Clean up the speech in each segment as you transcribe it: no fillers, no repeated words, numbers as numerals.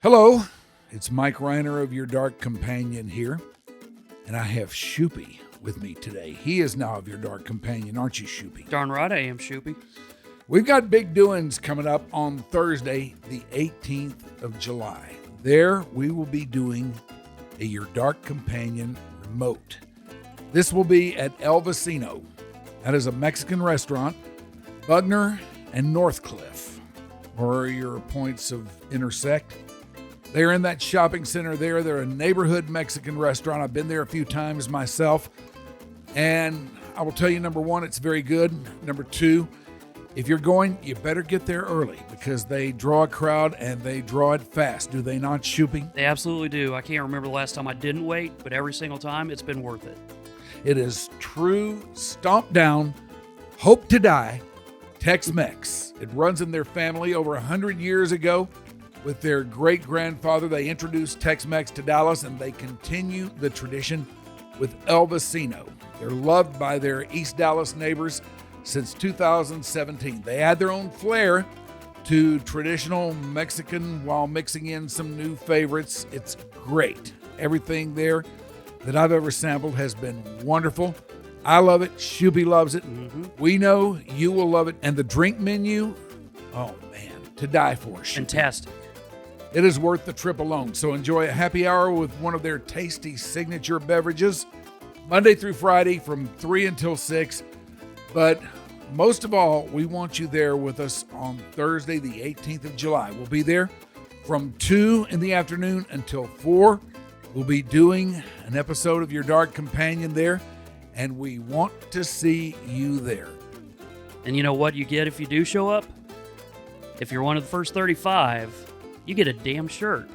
Hello, it's Mike Rhyner of Your Dark Companion here, and I have Shoopy with me today. He is now of Your Dark Companion, aren't you, Shoopy? Darn right I am, Shoopy. We've got big doings coming up on Thursday, the 18th of July. There, we will be doing a Your Dark Companion remote. This will be at El Vecino. That is a Mexican restaurant, Bugner and Northcliffe, where your points of intersect. They're in that shopping center there. They're a neighborhood Mexican restaurant. I've been there a few times myself. And I will tell you, number one, it's very good. Number two, if you're going, you better get there early because they draw a crowd and they draw it fast. Do they not, Shoopy? They absolutely do. I can't remember the last time I didn't wait, but every single time it's been worth it. It is true, stomp down, hope to die, Tex-Mex. It runs in their family over 100 years ago. With their great-grandfather, they introduced Tex-Mex to Dallas, and they continue the tradition with El Vecino. They're loved by their East Dallas neighbors since 2017. They add their own flair to traditional Mexican while mixing in some new favorites. It's great. Everything there that I've ever sampled has been wonderful. I love it. Shoopy loves it. We know you will love it. And the drink menu, oh man, to die for. Shoopy. Fantastic. It is worth the trip alone. So enjoy a happy hour with one of their tasty signature beverages, Monday through Friday from 3 until 6. But most of all, we want you there with us on Thursday, the 18th of July. We'll be there from 2 in the afternoon until 4. We'll be doing an episode of Your Dark Companion there, and we want to see you there. And you know what you get if you do show up? If you're one of the first 35, you get a damn shirt.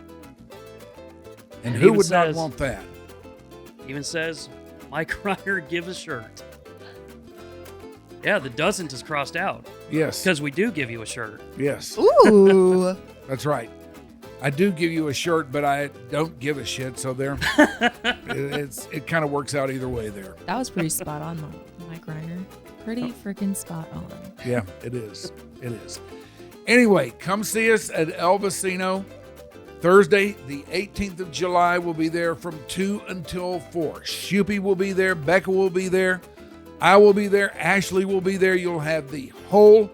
And who would not want that? Even says, Mike Rhyner, give a shirt. Yeah, the doesn't is crossed out. Yes. Because we do give you a shirt. Yes. Ooh. That's right. I do give you a shirt, but I don't give a shit. So there, it kind of works out either way there. That was pretty spot on, Mike Rhyner. Pretty freaking spot on. Yeah, it is. It is. Anyway, come see us at El Vecino. Thursday, the 18th of July, we'll be there from 2 until 4. Shoopy will be there. Becca will be there. I will be there. Ashley will be there. You'll have the whole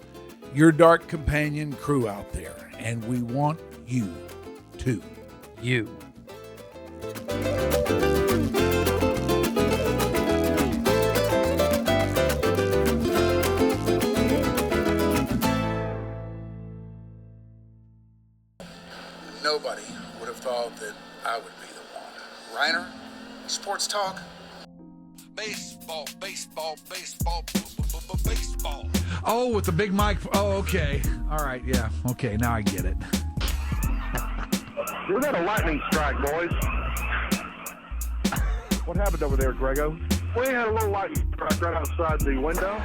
Your Dark Companion crew out there. And we want you to. You. Nobody would have thought that I would be the one. Rhyner, sports talk. Baseball, baseball, baseball, baseball. Oh, with the big mic. Oh, okay. All right, yeah. Okay, now I get it. We had a lightning strike, boys. What happened over there, Grego? We had a little lightning strike right outside the window.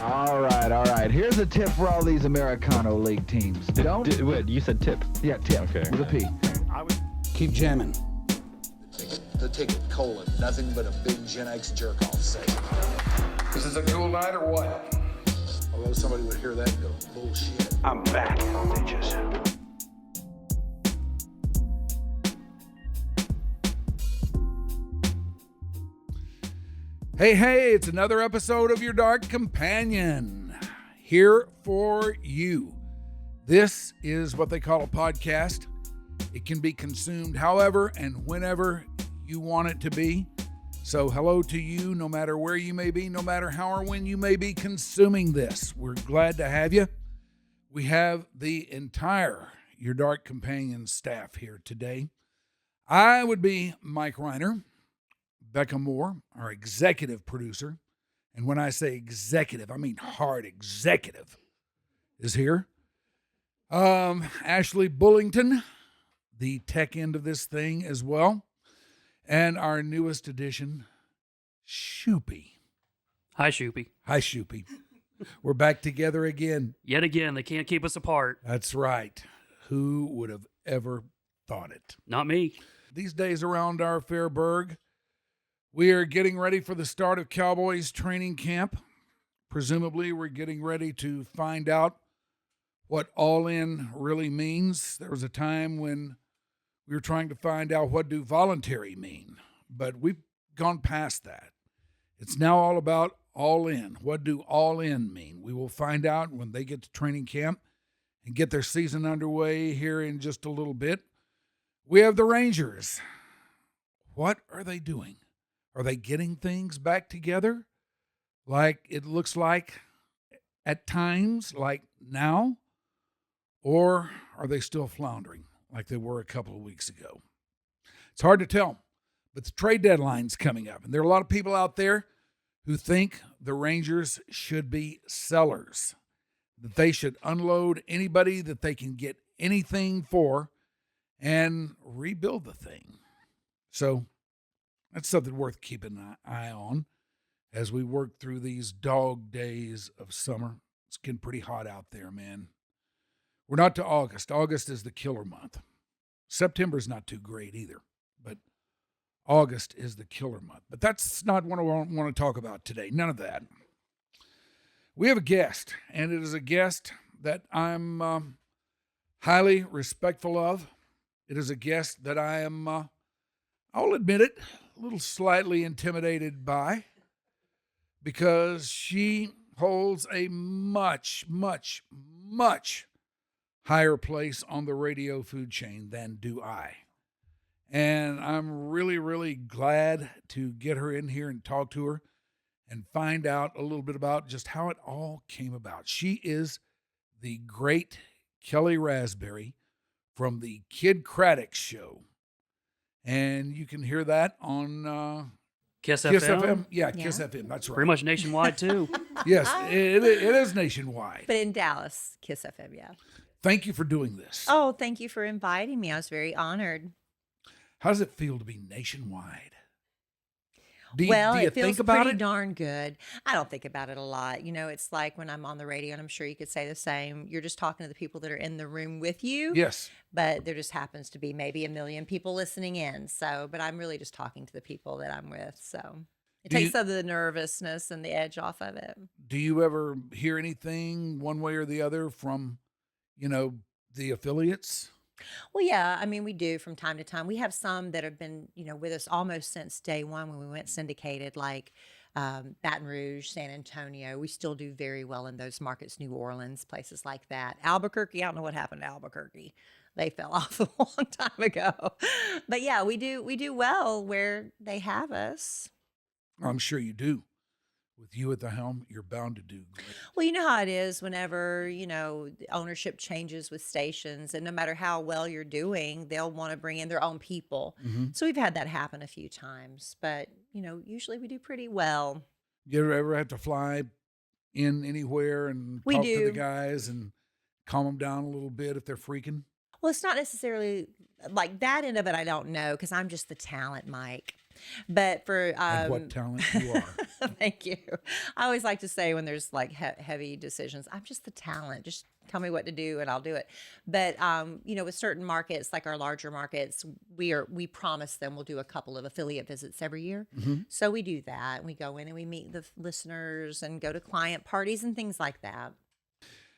All right. Here's a tip for all these Americano League teams. Wait, you said tip? Yeah, tip. Okay. With a P. Keep jamming. The ticket, colon, nothing but a big Gen X jerk-off session. This is a cool night or what? Although somebody would hear that and go, bullshit. I'm back, bitches. Hey, it's another episode of Your Dark Companion. Here for you. This is what they call a podcast. It can be consumed however and whenever you want it to be. So hello to you, no matter where you may be, no matter how or when you may be consuming this. We're glad to have you. We have the entire Your Dark Companion staff here today. I would be Mike Rhyner. Becca Moore, our executive producer, and when I say executive, I mean hard executive, is here. Ashley Bullington, the tech end of this thing as well, and our newest addition, Shoopy. Hi, Shoopy. Hi, Shoopy. We're back together again. Yet again, they can't keep us apart. That's right. Who would have ever thought it? Not me. These days around our Fairburg, we are getting ready for the start of Cowboys training camp. presumably we're getting ready to find out what all in really means. There was a time when we were trying to find out what do voluntary mean, but we've gone past that. It's now all about all in. What do all in mean? We will find out when they get to training camp and get their season underway here in just a little bit. We have the Rangers. What are they doing? Are they getting things back together like it looks like at times, like now? Or are they still floundering like they were a couple of weeks ago? It's hard to tell, but the trade deadline's coming up. And there are a lot of people out there who think the Rangers should be sellers, that they should unload anybody that they can get anything for and rebuild the thing. So that's something worth keeping an eye on as we work through these dog days of summer. It's getting pretty hot out there, man. We're not to August. August is the killer month. September's not too great either, but August is the killer month. But that's not what I want to talk about today. None of that. We have a guest, and it is a guest that I'm highly respectful of. It is a guest that I am, I'll admit it, a little slightly intimidated by, because she holds a much, much, much higher place on the radio food chain than do I. And I'm really, really glad to get her in here and talk to her and find out a little bit about just how it all came about. She is the great Kellie Rasberry from the Kid Craddock Show. And you can hear that on Kiss Kiss FM. FM. Yeah, Kiss FM. That's right. Pretty much nationwide, too. Yes, it is nationwide. But in Dallas, Kiss FM, yeah. Thank you for doing this. Oh, thank you for inviting me. I was very honored. How does it feel to be nationwide? Do you It feels think about pretty it? darn good. I don't think about it a lot. You know, it's like when I'm on the radio, and I'm sure you could say the same. You're just talking to the people that are in the room with you. Yes. But there just happens to be maybe 1 million people listening in. So, but I'm really just talking to the people that I'm with. So it takes some of the nervousness and the edge off of it. Do you ever hear anything one way or the other from, the affiliates? Well, yeah, I mean, we do from time to time. We have some that have been, with us almost since day one when we went syndicated, like Baton Rouge, San Antonio. We still do very well in those markets, New Orleans, places like that. Albuquerque, I don't know what happened to Albuquerque. They fell off a long time ago. But yeah, we do well where they have us. I'm sure you do. With you at the helm, you're bound to do great. Well, you know how it is whenever, the ownership changes with stations, and no matter how well you're doing, they'll want to bring in their own people. Mm-hmm. So we've had that happen a few times, but, usually we do pretty well. You ever have to fly in anywhere and We talk to do. the guys and calm them down a little bit if they're freaking? Well, it's not necessarily like that end of it. I don't know, because I'm just the talent, Mike. But for And what talent you are. thank you. I always like to say when there's like heavy decisions, I'm just the talent. Just tell me what to do and I'll do it. But with certain markets, like our larger markets, we promise them we'll do a couple of affiliate visits every year. Mm-hmm. So we do that. We go in and we meet the listeners and go to client parties and things like that.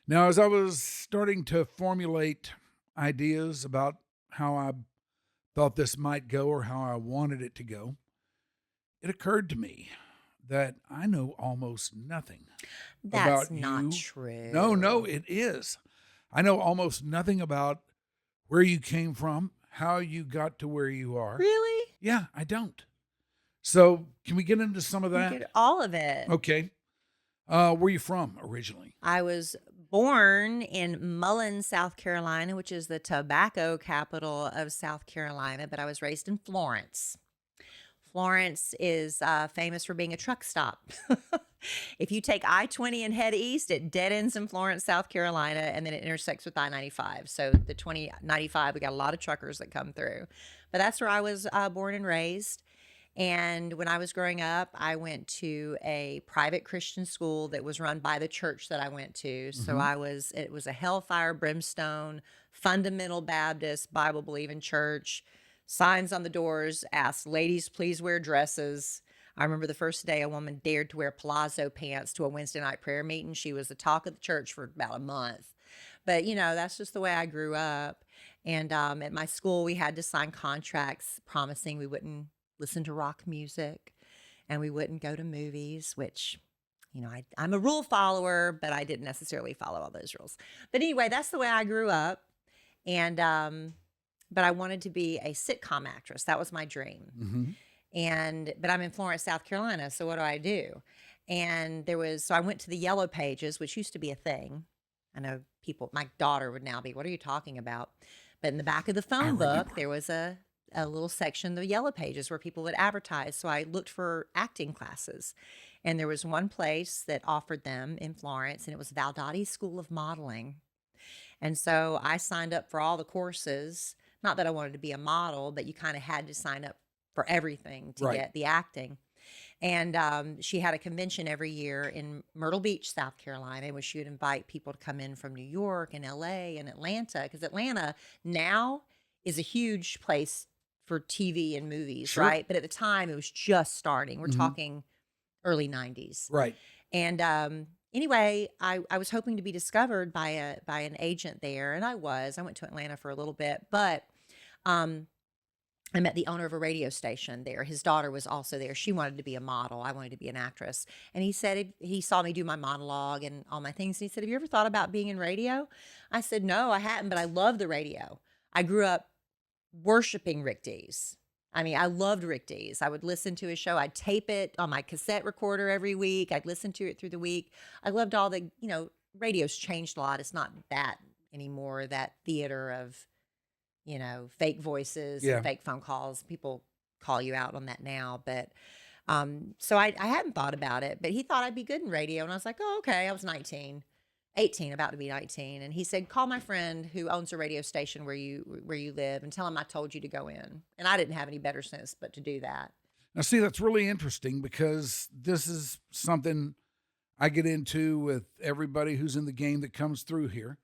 Now, as I was starting to formulate ideas about how I thought this might go or how I wanted it to go, it occurred to me that I know almost nothing That's about not you. true. No, it is. I know almost nothing about where you came from, how you got to where you are. Really? Yeah, I don't. So can we get into some of You that? get all of it. Okay. Where are you from originally? I was born in Mullen, South Carolina, which is the tobacco capital of South Carolina, but I was raised in Florence. Florence is famous for being a truck stop. If you take I-20 and head east, it dead ends in Florence, South Carolina, and then it intersects with I-95. So the 2095, we got a lot of truckers that come through. But that's where I was born and raised. And when I was growing up, I went to a private Christian school that was run by the church that I went to. So it was a hellfire, brimstone, fundamental Baptist, Bible-believing church. Signs on the doors asked, ladies, please wear dresses. I remember the first day a woman dared to wear palazzo pants to a Wednesday night prayer meeting. She was the talk of the church for about a month. But, that's just the way I grew up. And at my school, we had to sign contracts promising we wouldn't listen to rock music and we wouldn't go to movies, which, I'm a rule follower, but I didn't necessarily follow all those rules. But anyway, that's the way I grew up. And, but I wanted to be a sitcom actress. That was my dream. But I'm in Florence, South Carolina. So what do? And so I went to the Yellow Pages, which used to be a thing. I know my daughter would now be, what are you talking about? But in the back of the phone book, there was a little section, the Yellow Pages, where people would advertise. So I looked for acting classes. And there was one place that offered them in Florence, and it was Valdati School of Modeling. And so I signed up for all the courses. Not that I wanted to be a model, but you kind of had to sign up for everything to get the acting. And she had a convention every year in Myrtle Beach, South Carolina, where she would invite people to come in from New York and LA and Atlanta, because Atlanta now is a huge place for TV and movies, right? But at the time, it was just starting. We're talking early 90s. Right. And anyway, I was hoping to be discovered by an agent there, and I was. I went to Atlanta for a little bit, but I met the owner of a radio station there. His daughter was also there. She wanted to be a model. I wanted to be an actress. And he said, he saw me do my monologue and all my things. And he said, have you ever thought about being in radio? I said, no, I hadn't, but I love the radio. I grew up worshiping Rick Dees. I mean, I loved Rick Dees. I would listen to his show. I'd tape it on my cassette recorder every week. I'd listen to it through the week. I loved all the, radio's changed a lot. It's not that anymore, that theater of, fake voices and fake phone calls. People call you out on that now. But so I hadn't thought about it, but he thought I'd be good in radio. And I was like, oh, okay. I was 18, about to be 19. And he said, call my friend who owns a radio station where you live and tell him I told you to go in. And I didn't have any better sense but to do that. Now, see, that's really interesting because this is something I get into with everybody who's in the game that comes through here.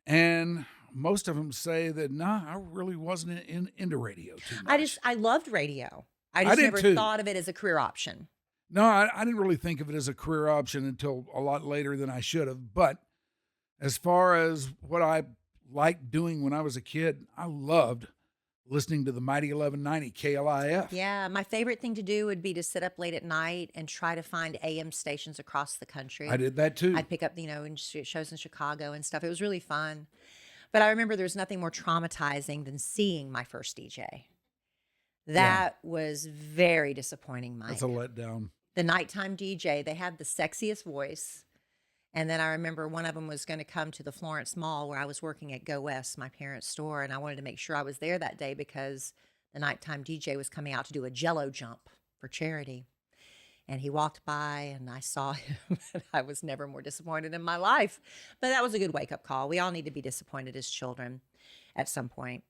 And most of them say that, I really wasn't into radio too much. I loved radio. I just never thought of it as a career option. No, I didn't really think of it as a career option until a lot later than I should have. But as far as what I liked doing when I was a kid, I loved listening to the Mighty 1190 KLIF. Yeah, my favorite thing to do would be to sit up late at night and try to find AM stations across the country. I did that too. I'd pick up, in shows in Chicago and stuff. It was really fun. But I remember there's nothing more traumatizing than seeing my first DJ. That was very disappointing, Mike. That's a letdown. The nighttime DJ, they had the sexiest voice. And then I remember one of them was going to come to the Florence Mall where I was working at Go West, my parents' store. And I wanted to make sure I was there that day because the nighttime DJ was coming out to do a Jell-O jump for charity. And he walked by and I saw him. And I was never more disappointed in my life. But that was a good wake-up call. We all need to be disappointed as children at some point.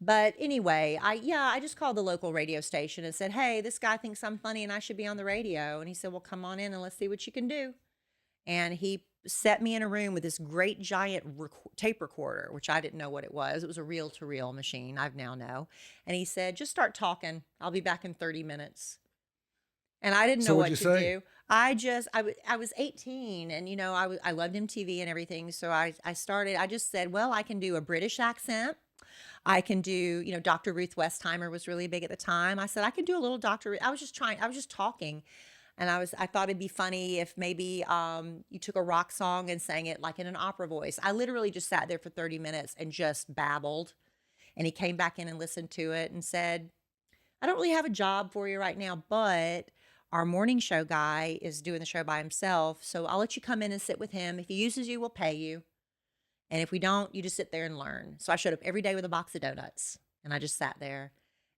But anyway, I just called the local radio station and said, hey, this guy thinks I'm funny and I should be on the radio. And he said, well, come on in and let's see what you can do. And he set me in a room with this great giant tape recorder, which I didn't know what it was. It was a reel-to-reel machine. I now know. And he said, just start talking. I'll be back in 30 minutes. And I didn't know what to do. I was 18 and, I loved MTV and everything. So I just said, well, I can do a British accent. I can do, Dr. Ruth Westheimer was really big at the time. I said, I can do a little Dr. I was just talking. And I thought it'd be funny if maybe you took a rock song and sang it like in an opera voice. I literally just sat there for 30 minutes and just babbled. And he came back in and listened to it and said, I don't really have a job for you right now, but our morning show guy is doing the show by himself. So I'll let you come in and sit with him. If he uses you, we'll pay you. And if we don't, you just sit there and learn. So I showed up every day with a box of donuts and I just sat there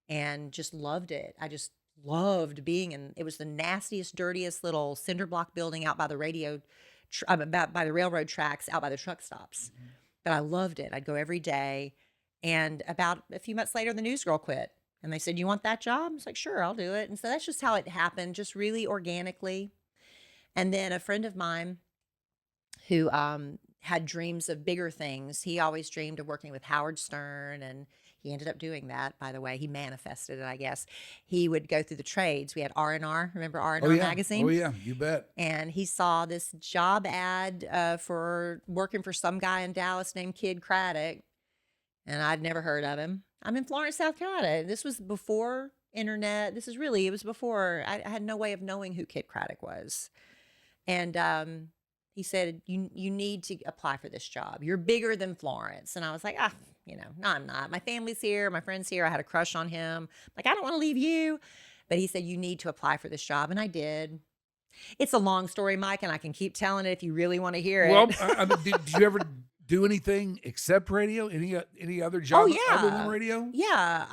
and just loved it. I just loved being in, it was the nastiest, dirtiest little cinder block building out by the by the railroad tracks, out by the truck stops. Mm-hmm. But I loved it. I'd go every day. And about a few months later, the news girl quit. And they said, you want that job? I was like, sure, I'll do it. And so that's just how it happened, just really organically. And then a friend of mine who had dreams of bigger things. He always dreamed of working with Howard Stern, and he ended up doing that, by the way. He manifested it, I guess. He would go through the trades. We had R&R, remember R&R magazine? Oh, yeah, you bet. And he saw this job ad for working for some guy in Dallas named Kid Craddock, and I'd never heard of him. I'm in Florence, South Carolina. This was before internet. It was before, I had no way of knowing who Kid Craddock was. And he said, you need to apply for this job. You're bigger than Florence. And I was like, no, I'm not. My family's here. My friend's here. I had a crush on him. Like, I don't want to leave you. But he said, you need to apply for this job. And I did. It's a long story, Mike, and I can keep telling it if you really want to hear it. Well, I mean, did you ever do anything except radio? Any other job other than radio? Yeah.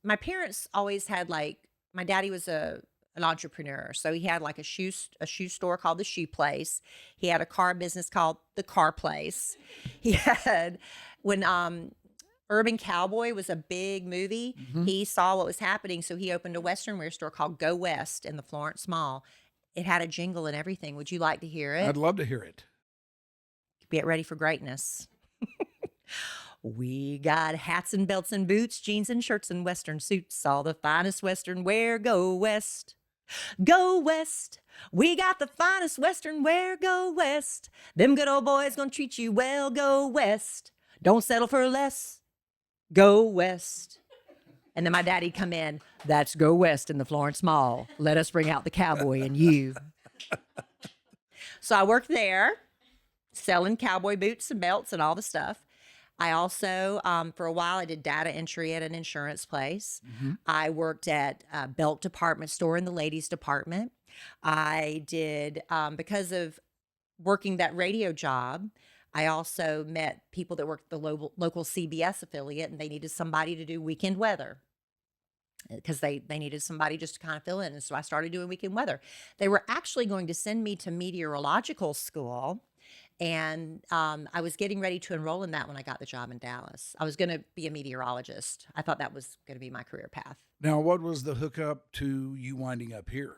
My parents always had, like, my daddy was an entrepreneur. So he had like a shoe store called the Shoe Place. He had a car business called the Car Place. He had, when Urban Cowboy was a big movie, he saw what was happening. So he opened a Western wear store called Go West in the Florence Mall. It had a jingle and everything. Would you like to hear it? I'd love to hear it. Get ready for greatness. We got hats and belts and boots, jeans and shirts and Western suits, all the finest Western wear. Go West. Go West. We got the finest Western wear. Go West. Them good old boys gonna treat you well. Go West. Don't settle for less. Go West. And then my daddy'd come in. That's Go West in the Florence Mall. Let us bring out the cowboy in you. So I worked there, selling cowboy boots and belts and all the stuff. I also, for a while, I did data entry at an insurance place. I worked at a belt department store in the ladies department. I did, because of working that radio job, I also met people that worked at the local CBS affiliate, and they needed somebody to do weekend weather because they needed somebody just to kind of fill in. And so I started doing weekend weather. They were actually going to send me to meteorological school. And I was getting ready to enroll in that when I got the job in Dallas. I was going to be a meteorologist. I thought that was going to be my career path. Now, what was the hookup to you winding up here?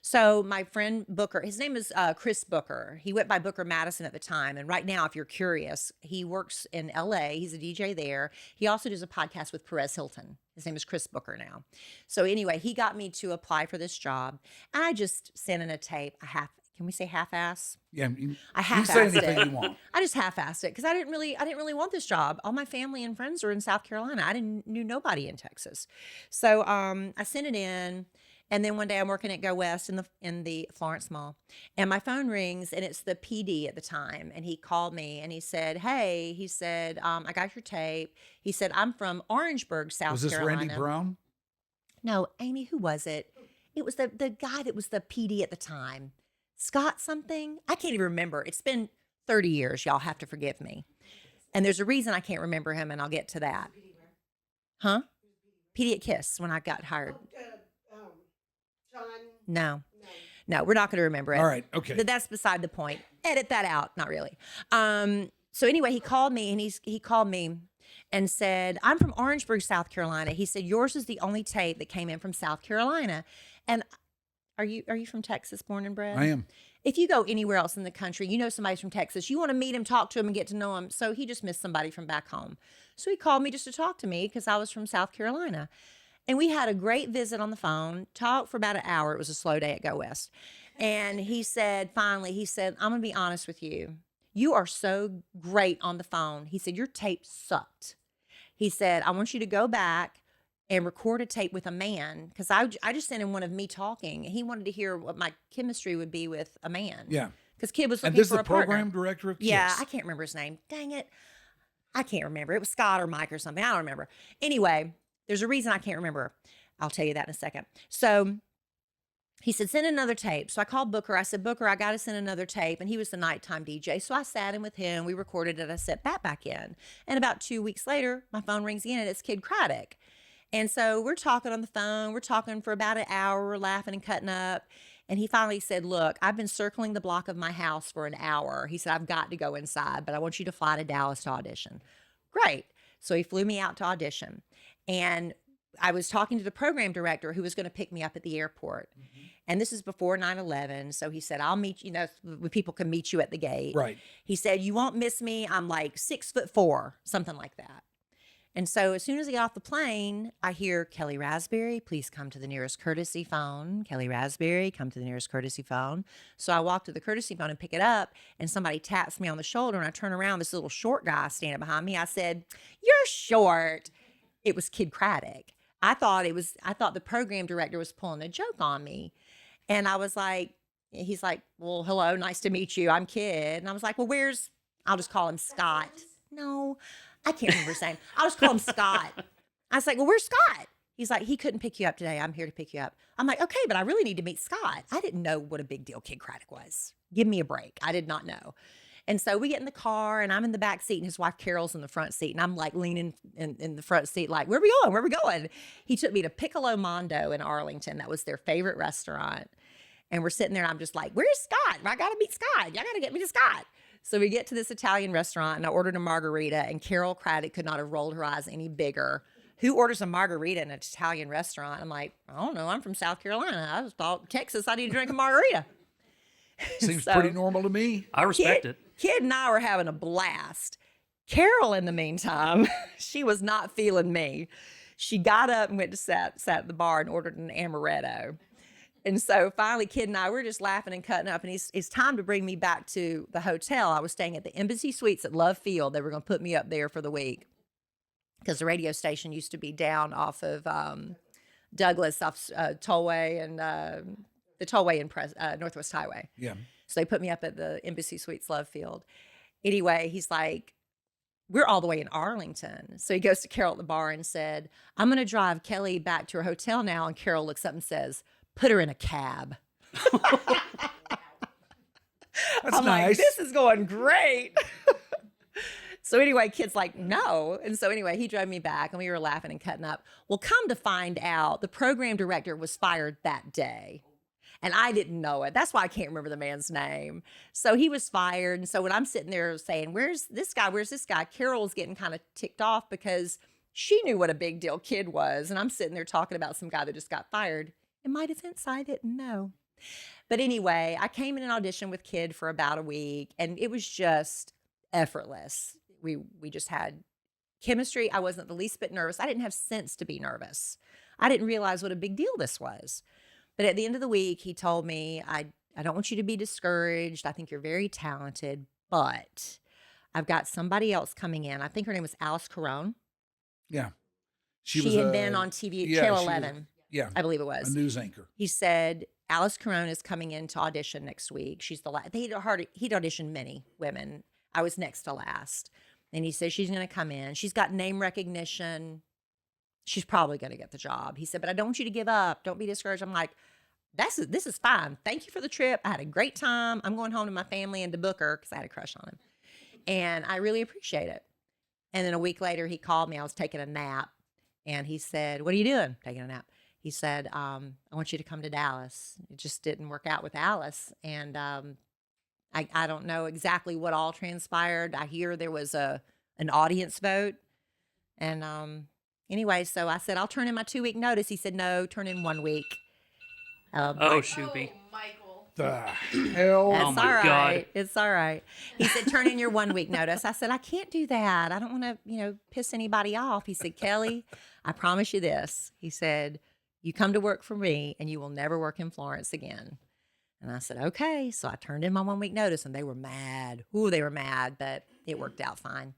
So my friend Booker, his name is Chris Booker. He went by Booker Madison at the time. And right now, if you're curious, he works in LA. He's a DJ there. He also does a podcast with Perez Hilton. His name is Chris Booker now. So anyway, he got me to apply for this job. And I just sent in a tape, can we say half-ass? Yeah, I you half-assed say anything it. you want. I just half-assed it because I didn't really want this job. All my family and friends are in South Carolina. I knew nobody in Texas. So I sent it in, and then one day I'm working at Go West in the Florence Mall, and my phone rings, and it's the PD at the time, and he called me and he said, "Hey," he said, "I got your tape." He said, "I'm from Orangeburg, South Was this Carolina." Randy Brown? No, Amy. Who was it? It was the guy that was the PD at the time. Scott something? I can't even remember. It's been 30 years. Y'all have to forgive me. And there's a reason I can't remember him, and I'll get to that. Huh? PD at KISS when I got hired. No, we're not going to remember it. All right, okay. But that's beside the point. Edit that out. Not really. So anyway, he called me, and he called me and said, "I'm from Orangeburg, South Carolina." He said, "Yours is the only tape that came in from South Carolina." And Are you from Texas, born and bred? I am. If you go anywhere else in the country, you know somebody's from Texas. You want to meet him, talk to him, and get to know him. So he just missed somebody from back home. So he called me just to talk to me because I was from South Carolina. And we had a great visit on the phone, talked for about an hour. It was a slow day at Go West. And he said, finally, "I'm going to be honest with you. You are so great on the phone." He said, "Your tape sucked." He said, "I want you to go back and record a tape with a man," because I just sent him one of me talking. He wanted to hear what my chemistry would be with a man. Yeah. Because Kid was And looking this is for the a partner. program director of KISS. Yeah, I can't remember his name. Dang it. I can't remember. It was Scott or Mike or something. I don't remember. Anyway, there's a reason I can't remember. I'll tell you that in a second. So he said, "Send another tape." So I called Booker. I said, "Booker, I got to send another tape." And he was the nighttime DJ. So I sat in with him. We recorded it. I sent that back in. And about 2 weeks later, my phone rings again, and it's Kid Craddock. And so we're talking on the phone. We're talking for about an hour. We're laughing and cutting up. And he finally said, "Look, I've been circling the block of my house for an hour." He said, "I've got to go inside, but I want you to fly to Dallas to audition." Great. So he flew me out to audition. And I was talking to the program director who was going to pick me up at the airport. And this is before 9/11. So he said, I'll meet you, people can meet you at the gate. Right. He said, you won't miss me. I'm like 6'4", something like that. And so as soon as I get off the plane, I hear Kellie Rasberry, please come to the nearest courtesy phone. Kellie Rasberry, come to the nearest courtesy phone. So I walk to the courtesy phone and pick it up, and somebody taps me on the shoulder, and I turn around, this little short guy standing behind me. I said, you're short. It was Kid Craddock. I thought the program director was pulling a joke on me. And I was like, he's like, well, hello, nice to meet you. I'm Kid. And I was like, well, I'll just call him Scott. No, I can't remember his name. I'll just call him Scott. I was like, well, where's Scott? He's like, he couldn't pick you up today. I'm here to pick you up. I'm like, okay, but I really need to meet Scott. I didn't know what a big deal Kid Craddock was. Give me a break. I did not know. And so we get in the car, and I'm in the back seat, and his wife Carol's in the front seat, and I'm like leaning in the front seat, like, where are we going? Where are we going? He took me to Piccolo Mondo in Arlington. That was their favorite restaurant. And we're sitting there, and I'm just like, where's Scott? I got to meet Scott. Y'all got to get me to Scott. So we get to this Italian restaurant, and I ordered a margarita, and Carol Craddock could not have rolled her eyes any bigger. Who orders a margarita in an Italian restaurant? I'm like, I don't know. I'm from South Carolina. I just thought, Texas, I need to drink a margarita. Seems pretty normal to me. I respect it. Kid and I were having a blast. Carol, in the meantime, she was not feeling me. She got up and went to sat at the bar and ordered an amaretto. And so finally, Kid and I were just laughing and cutting up. And it's time to bring me back to the hotel. I was staying at the Embassy Suites at Love Field. They were going to put me up there for the week because the radio station used to be down off of Douglas, off Tollway and the Tollway and Northwest Highway. Yeah. So they put me up at the Embassy Suites Love Field. Anyway, he's like, we're all the way in Arlington. So he goes to Carol at the bar and said, I'm going to drive Kellie back to her hotel now. And Carol looks up and says, put her in a cab. That's I'm nice. like, this is going great. So anyway, Kid's like, no. And so anyway, he drove me back, and we were laughing and cutting up. Well, come to find out, the program director was fired that day. And I didn't know it. That's why I can't remember the man's name. So he was fired. And so when I'm sitting there saying, where's this guy? Where's this guy? Carol's getting kind of ticked off because she knew what a big deal Kid was. And I'm sitting there talking about some guy that just got fired. In my defense, I didn't know. But anyway, I came in an audition with Kid for about a week, and it was just effortless. We just had chemistry. I wasn't the least bit nervous. I didn't have sense to be nervous. I didn't realize what a big deal this was. But at the end of the week, he told me, I don't want you to be discouraged. I think you're very talented, but I've got somebody else coming in. I think her name was Alice Carone. Yeah. She had been on TV, Channel 11. Yeah. I believe it was. A news anchor. He said, Alice Carone is coming in to audition next week. She's the last. He'd auditioned many women. I was next to last. And he said, she's going to come in. She's got name recognition. She's probably going to get the job. He said, but I don't want you to give up. Don't be discouraged. I'm like, this is fine. Thank you for the trip. I had a great time. I'm going home to my family and to Booker because I had a crush on him. And I really appreciate it. And then a week later, he called me. I was taking a nap. And he said, what are you doing? Taking a nap. He said, I want you to come to Dallas. It just didn't work out with Alice. And I don't know exactly what all transpired. I hear there was an audience vote. And anyway, so I said, I'll turn in my 2-week notice. He said, no, turn in 1 week. Shoopy. The hell? That's Oh, my all right. God. It's all right. He said, turn in your 1 week notice. I said, I can't do that. I don't want to, piss anybody off. He said, Kellie, I promise you this. He said, you come to work for me and you will never work in Florence again. And I said, okay. So I turned in my 1 week notice, and they were mad. Ooh, they were mad, but it worked out fine.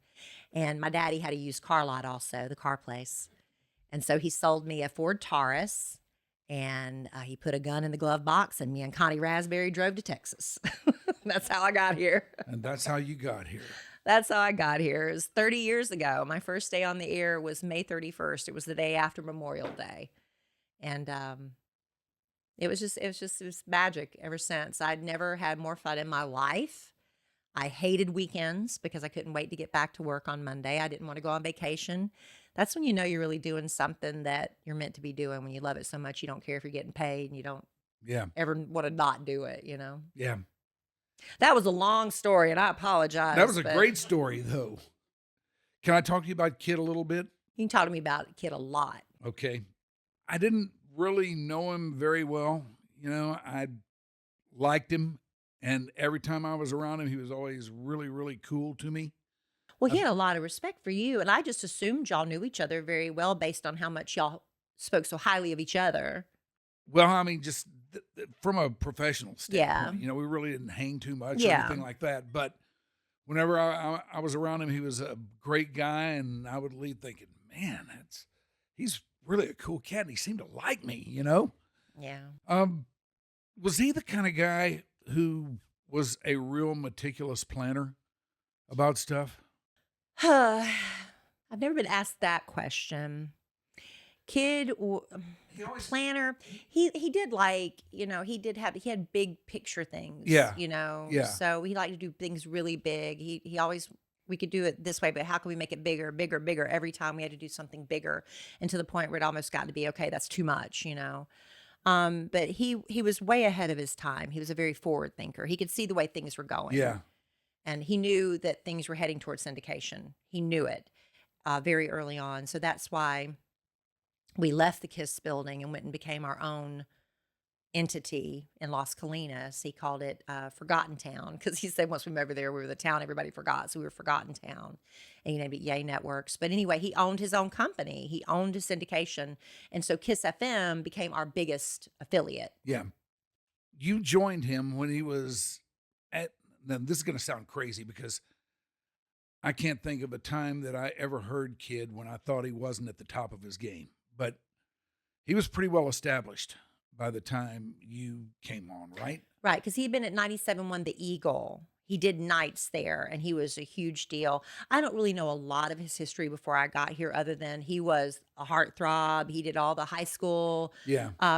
And my daddy had a used car lot also, the car place. And so he sold me a Ford Taurus. And he put a gun in the glove box, and me and Kellie Rasberry drove to Texas. That's how I got here. And that's how you got here. That's how I got here. It was 30 years ago. My first day on the air was May 31st. It was the day after Memorial Day. And it was magic ever since. I'd never had more fun in my life. I hated weekends because I couldn't wait to get back to work on Monday. I didn't want to go on vacation. That's when you know you're really doing something that you're meant to be doing, when you love it so much you don't care if you're getting paid and you don't ever want to not do it, Yeah. That was a long story, and I apologize. That was a great story, though. Can I talk to you about Kid a little bit? You can talk to me about Kid a lot. Okay. I didn't really know him very well. You know, I liked him. And every time I was around him, he was always really, really cool to me. Well, he had a lot of respect for you, and I just assumed y'all knew each other very well based on how much y'all spoke so highly of each other. Well, I mean, just from a professional standpoint, Yeah. you know, we really didn't hang too much or Yeah. anything like that. But whenever I was around him, he was a great guy, and I would leave thinking, man, he's really a cool cat, and he seemed to like me, you know? Yeah. Was he the kind of guy who was a real meticulous planner about stuff? I've never been asked that question. Planner. He did like, you know, he had big picture things. Yeah. You know. Yeah. So he liked to do things really big. He always, we could do it this way, but how can we make it bigger, bigger, bigger? Every time we had to do something bigger, and to the point where it almost got to be, okay, that's too much, you know. But he was way ahead of his time. He was a very forward thinker. He could see the way things were going. Yeah. And he knew that things were heading towards syndication. He knew it very early on. So that's why we left the KISS building and went and became our own entity in Las Colinas. He called it Forgotten Town, because he said once we moved over there, we were the town everybody forgot. So we were Forgotten Town. And he named it Yay Networks. But anyway, he owned his own company. He owned a syndication. And so KISS FM became our biggest affiliate. Yeah. You joined him when he was now this is going to sound crazy because I can't think of a time that I ever heard Kid when I thought he wasn't at the top of his game. But he was pretty well established by the time you came on, right? Right, because he'd been at 97.1 The Eagle. He did nights there, and he was a huge deal. I don't really know a lot of his history before I got here, other than he was a heartthrob. He did all the high school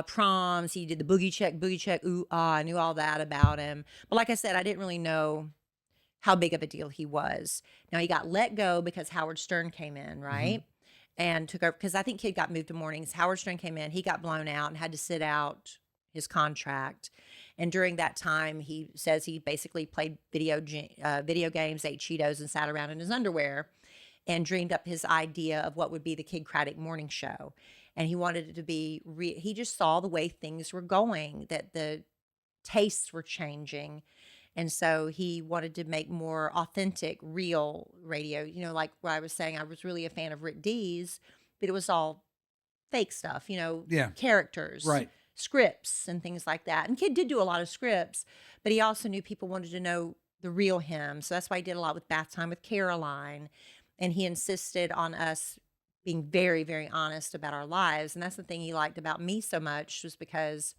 proms. He did the boogie check, ooh, ah. I knew all that about him. But like I said, I didn't really know how big of a deal he was. Now, he got let go because Howard Stern came in, right? And took over, because I think Kid got moved to mornings. Howard Stern came in. He got blown out and had to sit out his contract. And during that time, he says he basically played video games, ate Cheetos, and sat around in his underwear and dreamed up his idea of what would be the Kid Craddock Morning Show. And he wanted it to be, he just saw the way things were going, that the tastes were changing. And so he wanted to make more authentic, real radio. You know, like what I was saying, I was really a fan of Rick Dees, but it was all fake stuff, you know, characters. Right. Scripts and things like that. And Kid did do a lot of scripts, but he also knew people wanted to know the real him. So that's why he did a lot with Bath Time with Caroline. And he insisted on us being very, very honest about our lives. And that's the thing he liked about me so much, was because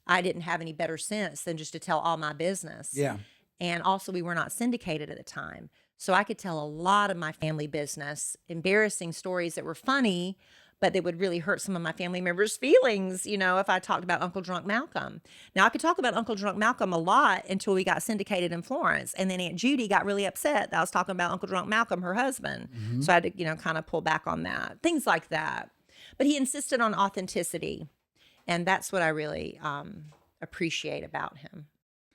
I didn't have any better sense than just to tell all my business. Yeah. And also, we were not syndicated at the time. So I could tell a lot of my family business, embarrassing stories that were funny, but they would really hurt some of my family members' feelings, you know, if I talked about Uncle Drunk Malcolm. Now, I could talk about Uncle Drunk Malcolm a lot until we got syndicated in Florence. And then Aunt Judy got really upset that I was talking about Uncle Drunk Malcolm, her husband. So I had to, you know, kind of pull back on that. Things like that. But he insisted on authenticity. And that's what I really appreciate about him.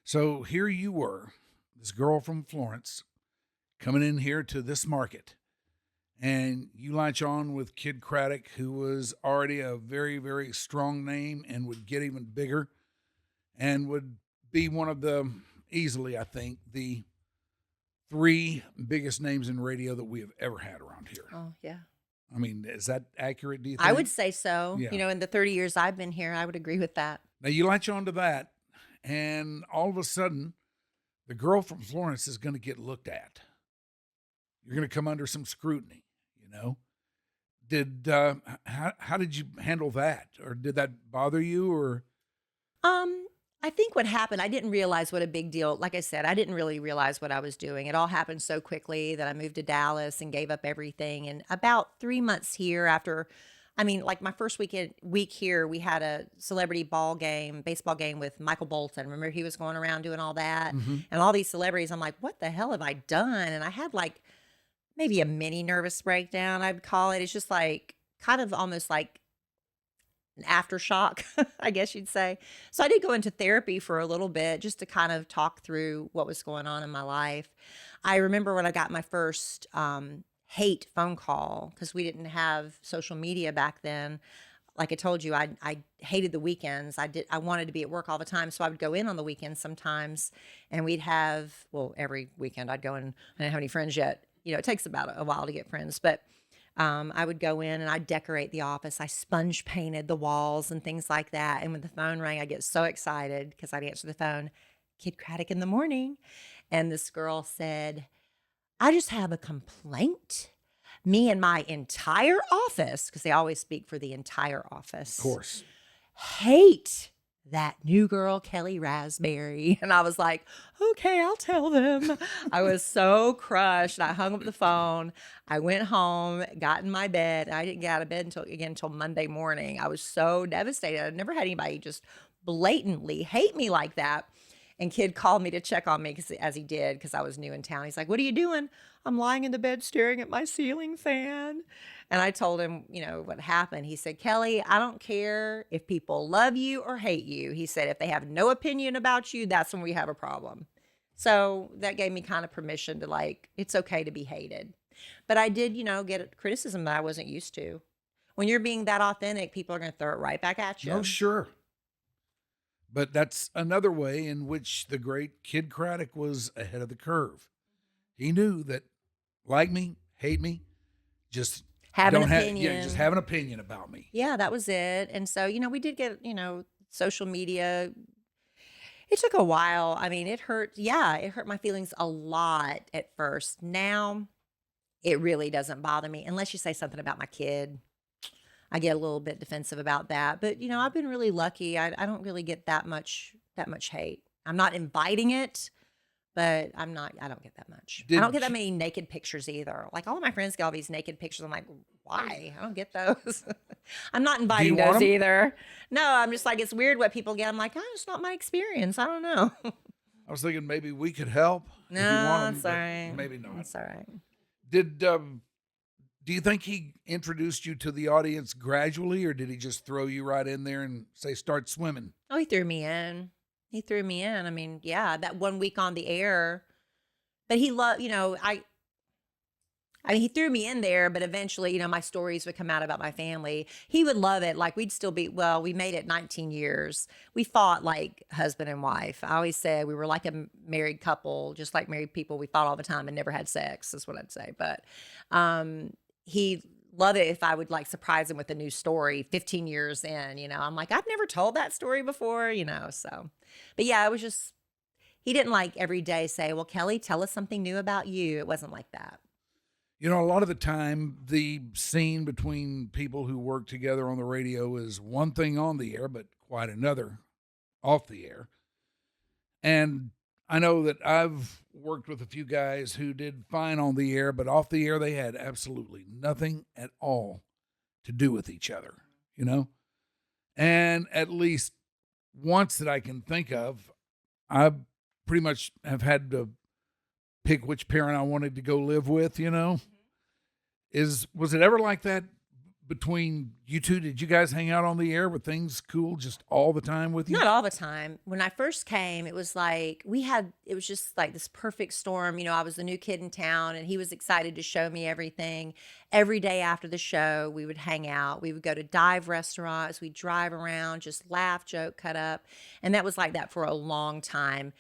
So here you were, this girl from Florence, coming in here to this market. And you latch on with Kid Craddock, who was already a very, very strong name and would get even bigger and would be one of the, easily, I think, the 3 biggest names in radio that we have ever had around here. Oh, yeah. I mean, is that accurate, do you think? I would say so. Yeah. You know, in the 30 years I've been here, I would agree with that. Now, you latch on to that, and all of a sudden, the girl from Florence is going to get looked at. You're going to come under some scrutiny, you know? How did you handle that? Or did that bother you, or? I think what happened, I didn't realize what a big deal, like I said, I didn't really realize what I was doing. It all happened so quickly that I moved to Dallas and gave up everything. And about 3 months here after, I mean, like my first week here, we had a celebrity baseball game with Michael Bolton. Remember, he was going around doing all that, and all these celebrities. I'm like, what the hell have I done? And I had like maybe a mini nervous breakdown, I'd call it. It's just like kind of almost like an aftershock, I guess you'd say. So I did go into therapy for a little bit just to kind of talk through what was going on in my life. I remember when I got my first hate phone call because we didn't have social media back then. Like I told you, I hated the weekends. I wanted to be at work all the time, so I would go in on the weekends sometimes, and we'd have, well, every weekend I'd go in. I didn't have any friends yet. You know, it takes about a while to get friends, but I would go in and I'd decorate the office. I sponge painted the walls and things like that. And when the phone rang, I get so excited because I'd answer the phone, Kid Craddock in the morning, and this girl said, "I just have a complaint. Me and my entire office," because they always speak for the entire office, Of course. "hate that new girl, Kellie Rasberry." And I was like, okay, I'll tell them. I was so crushed. I hung up the phone. I went home, got in my bed. I didn't get out of bed until Monday morning. I was so devastated. I'd never had anybody just blatantly hate me like that. And Kid called me to check on me as he did, because I was new in town. He's like, "What are you doing?" "I'm lying in the bed staring at my ceiling fan." And I told him, what happened. He said, "Kelly, I don't care if people love you or hate you." He said, "If they have no opinion about you, that's when we have a problem." So that gave me kind of permission to, it's okay to be hated. But I did, get criticism that I wasn't used to. When you're being that authentic, people are going to throw it right back at you. No, sure. But that's another way in which the great Kid Craddock was ahead of the curve. He knew that, like me, hate me, just Have an don't have, opinion. just have an opinion about me. Yeah, that was it. And so, we did get, social media. It took a while. I mean, it hurt. Yeah, it hurt my feelings a lot at first. Now, it really doesn't bother me unless you say something about my kid. I get a little bit defensive about that. But, I've been really lucky. I don't really get that much hate. I'm not inviting it, but I don't get that much. I don't get that many naked pictures either. Like, all of my friends get all these naked pictures. I'm like, why? I don't get those. I'm not inviting want those 'em? either. No, I'm just like, it's weird what people get. I'm like, it's not my experience. I don't know. I was thinking maybe we could help. if you No, want 'em, it's but all right. Maybe not. It's all right. Do you think he introduced you to the audience gradually, or did he just throw you right in there and say, "Start swimming"? Oh, he threw me in. I mean, yeah, that 1 week on the air. But he loved, I mean, he threw me in there, but eventually, my stories would come out about my family. He would love it. Like, we'd still be, we made it 19 years. We fought like husband and wife. I always said we were like a married couple, just like married people. We fought all the time and never had sex, is what I'd say. But he loved it if I would surprise him with a new story 15 years in, I'm like, I've never told that story before, so. But yeah, it was just, he didn't every day say, "Well, Kelly, tell us something new about you." It wasn't like that. A lot of the time, the scene between people who work together on the radio is one thing on the air, but quite another off the air. And I know that I've worked with a few guys who did fine on the air, but off the air, they had absolutely nothing at all to do with each other, And at least once that I can think of, I pretty much have had to pick which parent I wanted to go live with, Was it ever like that between you two? Did you guys hang out on the air? Were things cool just all the time with you? Not all the time. When I first came, it was it was just this perfect storm. I was the new kid in town, and he was excited to show me everything. Every day after the show, we would hang out. We would go to dive restaurants. We'd drive around, just laugh, joke, cut up. And that was like that for a long time.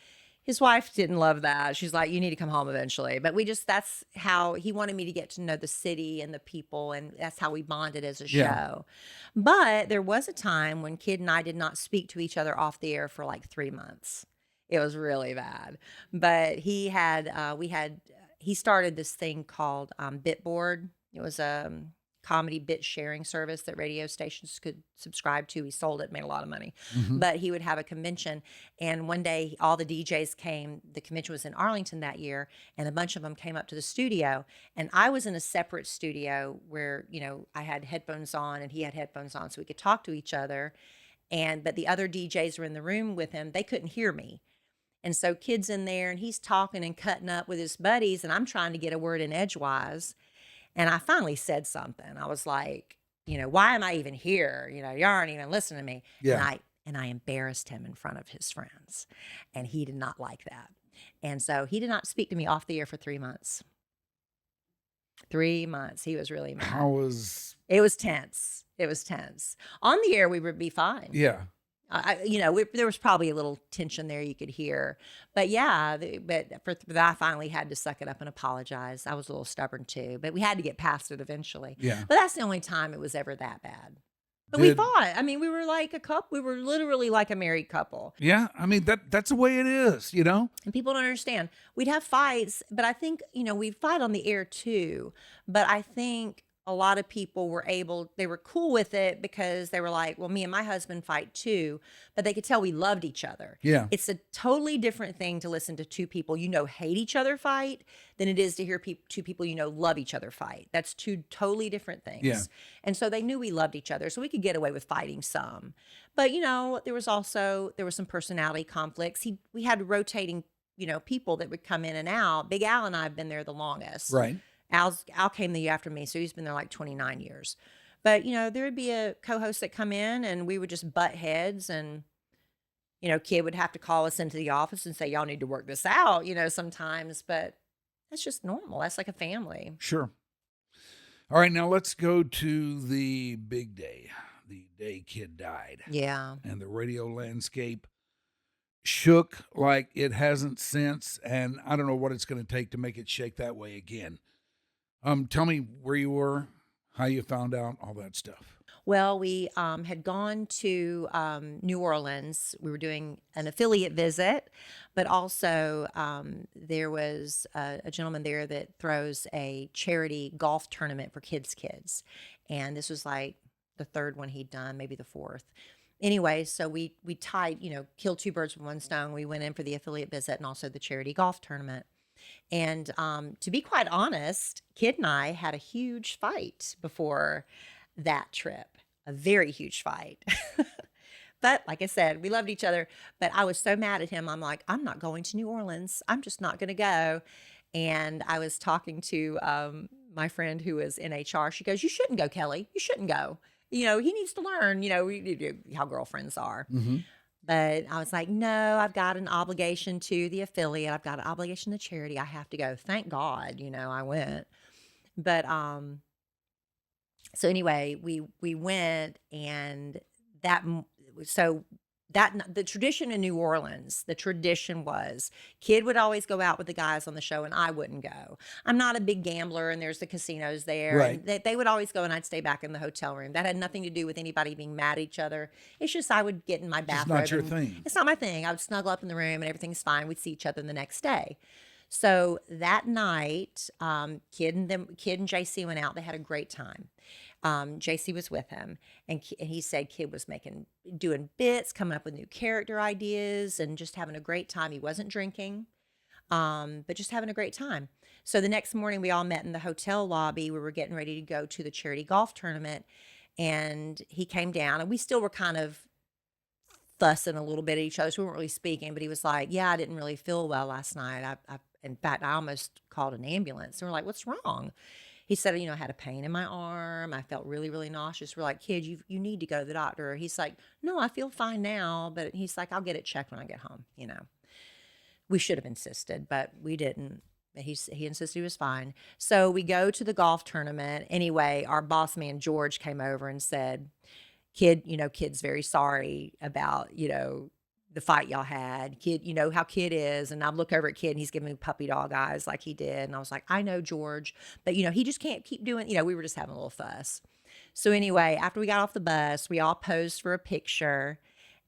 His wife didn't love that. She's like, "You need to come home eventually." But that's how he wanted me to get to know the city and the people. And that's how we bonded as a show. Yeah. But there was a time when Kid and I did not speak to each other off the air for 3 months. It was really bad. But he started this thing called Bitboard. It was a comedy bit sharing service that radio stations could subscribe to. He sold it, made a lot of money. Mm-hmm. But he would have a convention, and one day all the DJs came. The convention was in Arlington that year, and a bunch of them came up to the studio, and I was in a separate studio where, I had headphones on and he had headphones on so we could talk to each other. But the other DJs were in the room with him. They couldn't hear me. And so Kid's in there and he's talking and cutting up with his buddies, and I'm trying to get a word in edgewise. And I finally said something. I was like, "Why am I even here? You aren't even listening to me." Yeah. And I embarrassed him in front of his friends. And he did not like that. And so he did not speak to me off the air for 3 months. 3 months. He was really mad. How was? It was tense. It was tense. On the air, we would be fine. Yeah. There was probably a little tension there you could hear, but yeah, for that, I finally had to suck it up and apologize. I was a little stubborn too, but we had to get past it eventually. Yeah. But that's the only time it was ever that bad. But we fought. I mean, we were like a couple. We were literally like a married couple. Yeah. I mean, that's the way it is, you know? And people don't understand. We'd have fights, but I think, we'd fight on the air too. But I think a lot of people they were cool with it because they were like, well, me and my husband fight too, but they could tell we loved each other. Yeah. It's a totally different thing to listen to two people, hate each other fight than it is to hear two people, love each other fight. That's two totally different things. Yeah. And so they knew we loved each other, so we could get away with fighting some. But, there was some personality conflicts. We had rotating, people that would come in and out. Big Al and I have been there the longest. Right. Al came the year after me, so he's been there like 29 years. But, there would be a co-host that come in and we would just butt heads and, Kid would have to call us into the office and say, y'all need to work this out, sometimes. But that's just normal. That's like a family. Sure. All right, now let's go to the big day, the day Kid died. Yeah. And the radio landscape shook like it hasn't since, and I don't know what it's going to take to make it shake that way again. Tell me where you were, how you found out, all that stuff. Well, we had gone to New Orleans. We were doing an affiliate visit, but also there was a gentleman there that throws a charity golf tournament for kids. And this was like the third one he'd done, maybe the fourth. Anyway, so we tied, killed two birds with one stone. We went in for the affiliate visit and also the charity golf tournament. And to be quite honest, Kid and I had a huge fight before that trip, a very huge fight. But like I said, we loved each other, but I was so mad at him. I'm like, I'm not going to New Orleans. I'm just not going to go. And I was talking to my friend who was in HR. She goes, you shouldn't go, Kelly. You shouldn't go. He needs to learn, how girlfriends are. Mm-hmm. But I was like, no, I've got an obligation to the affiliate. I've got an obligation to charity. I have to go. Thank God, I went. But so anyway, we went, and the tradition in New Orleans, the tradition was Kid would always go out with the guys on the show and I wouldn't go. I'm not a big gambler, and there's the casinos there. Right. And they would always go and I'd stay back in the hotel room. That had nothing to do with anybody being mad at each other. It's just I would get in my bathrobe. It's not your thing. It's not my thing. I would snuggle up in the room and everything's fine. We'd see each other the next day. So that night, Kid and JC went out. They had a great time. JC was with him, and he said Kid was doing bits, coming up with new character ideas, and just having a great time. He wasn't drinking, but just having a great time. So the next morning, we all met in the hotel lobby. We were getting ready to go to the charity golf tournament, and he came down, and we still were kind of fussing a little bit at each other. So we weren't really speaking, but he was like, yeah, I didn't really feel well last night. In fact, I almost called an ambulance. And we're like, what's wrong? He said, I had a pain in my arm. I felt really, really nauseous. We're like, Kid, you need to go to the doctor. He's like, no, I feel fine now. But he's like, I'll get it checked when I get home. We should have insisted, but we didn't. He insisted he was fine. So we go to the golf tournament. Anyway, our boss man, George, came over and said, Kid, Kid's very sorry about, the fight y'all had. Kid, how Kid is. And I look over at Kid and he's giving me puppy dog eyes like he did. And I was like, I know, George, but he just can't keep doing, we were just having a little fuss. So anyway, after we got off the bus, we all posed for a picture,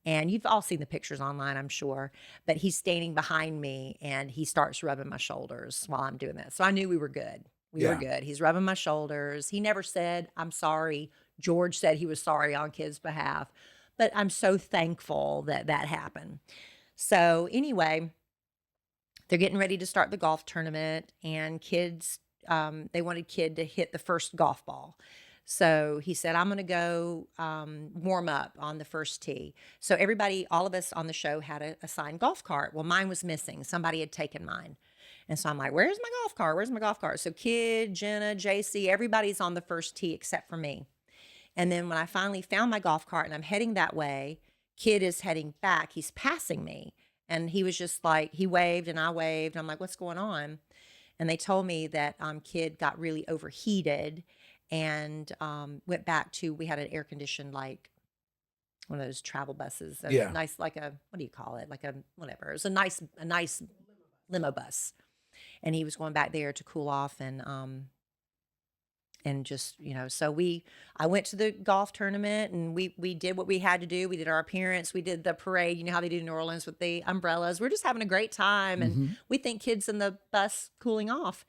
and you've all seen the pictures online, I'm sure, but he's standing behind me and he starts rubbing my shoulders while I'm doing that. So I knew we were good. We were good. He's rubbing my shoulders. He never said, I'm sorry. George said he was sorry on Kid's behalf. But I'm so thankful that happened. So anyway, they're getting ready to start the golf tournament, and kids, they wanted Kid to hit the first golf ball. So he said, I'm going to go warm up on the first tee. So all of us on the show had a assigned golf cart. Well, mine was missing. Somebody had taken mine. And so I'm like, where's my golf cart? Where's my golf cart? So Kid, Jenna, JC, everybody's on the first tee except for me. And then when I finally found my golf cart and I'm heading that way, Kid is heading back. He's passing me. And he was just like, he waved and I waved. I'm like, what's going on? And they told me that Kid got really overheated and went back to, we had an air conditioned, like one of those travel buses. Yeah. Nice, like a, what do you call it? Like a, whatever. It was a nice limo bus. And he was going back there to cool off and just, so I went to the golf tournament and we did what we had to do. We did our appearance. We did the parade. You know how they do in New Orleans with the umbrellas. We're just having a great time. And we think Kid's in the bus cooling off.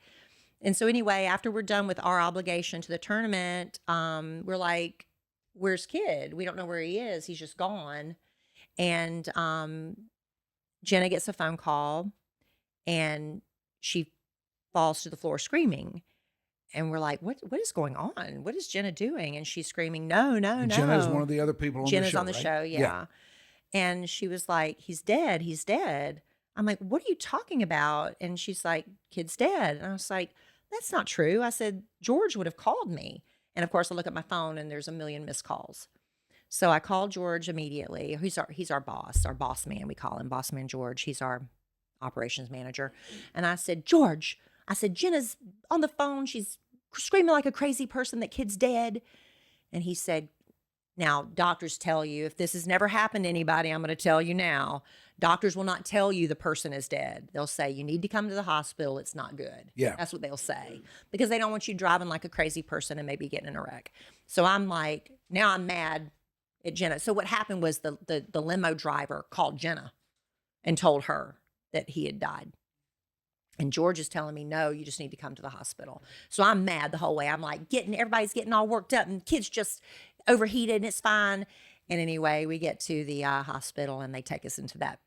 And so anyway, after we're done with our obligation to the tournament, we're like, where's Kid? We don't know where he is. He's just gone. And Jenna gets a phone call and she falls to the floor screaming. And we're like, what is going on? What is Jenna doing? And she's screaming, no. Jenna's one of the other people on Jenna's the show, on the right? show, yeah. And she was like, he's dead. I'm like, what are you talking about? And she's like, Kid's dead. And I was like, that's not true. I said, George would have called me. And of course, I look at my phone and there's a million missed calls. So I called George immediately. He's our boss man. We call him Boss Man George. He's our operations manager. And I said, George, Jenna's on the phone. She's screaming like a crazy person that Kid's dead. And he said, now, doctors tell you, if this has never happened to anybody, I'm going to tell you now, doctors will not tell you the person is dead. They'll say, you need to come to the hospital. It's not good. Yeah. That's what they'll say, because they don't want you driving like a crazy person and maybe getting in a wreck. So I'm like, now I'm mad at Jenna. So what happened was the limo driver called Jenna and told her that he had died. And George is telling me, no, you just need to come to the hospital. So I'm mad the whole way. I'm like, everybody's getting all worked up and Kid's just overheated and it's fine. And anyway, we get to the hospital and they take us into that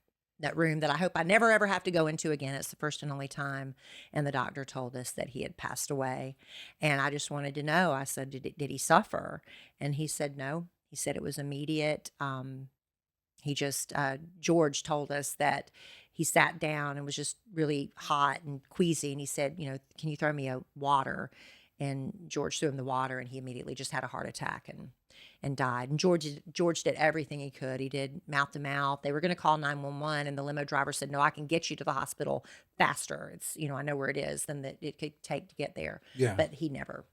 room that I hope I never, ever have to go into again. It's the first and only time. And the doctor told us that he had passed away. And I just wanted to know, I said, did he suffer? And he said, no. He said it was immediate. George told us that he sat down and was just really hot and queasy. And he said, can you throw me a water? And George threw him the water and he immediately just had a heart attack and died. And George did everything he could. He did mouth to mouth. They were going to call 911 and the limo driver said, no, I can get you to the hospital faster. It's, I know where it is than that it could take to get there. Yeah. But he never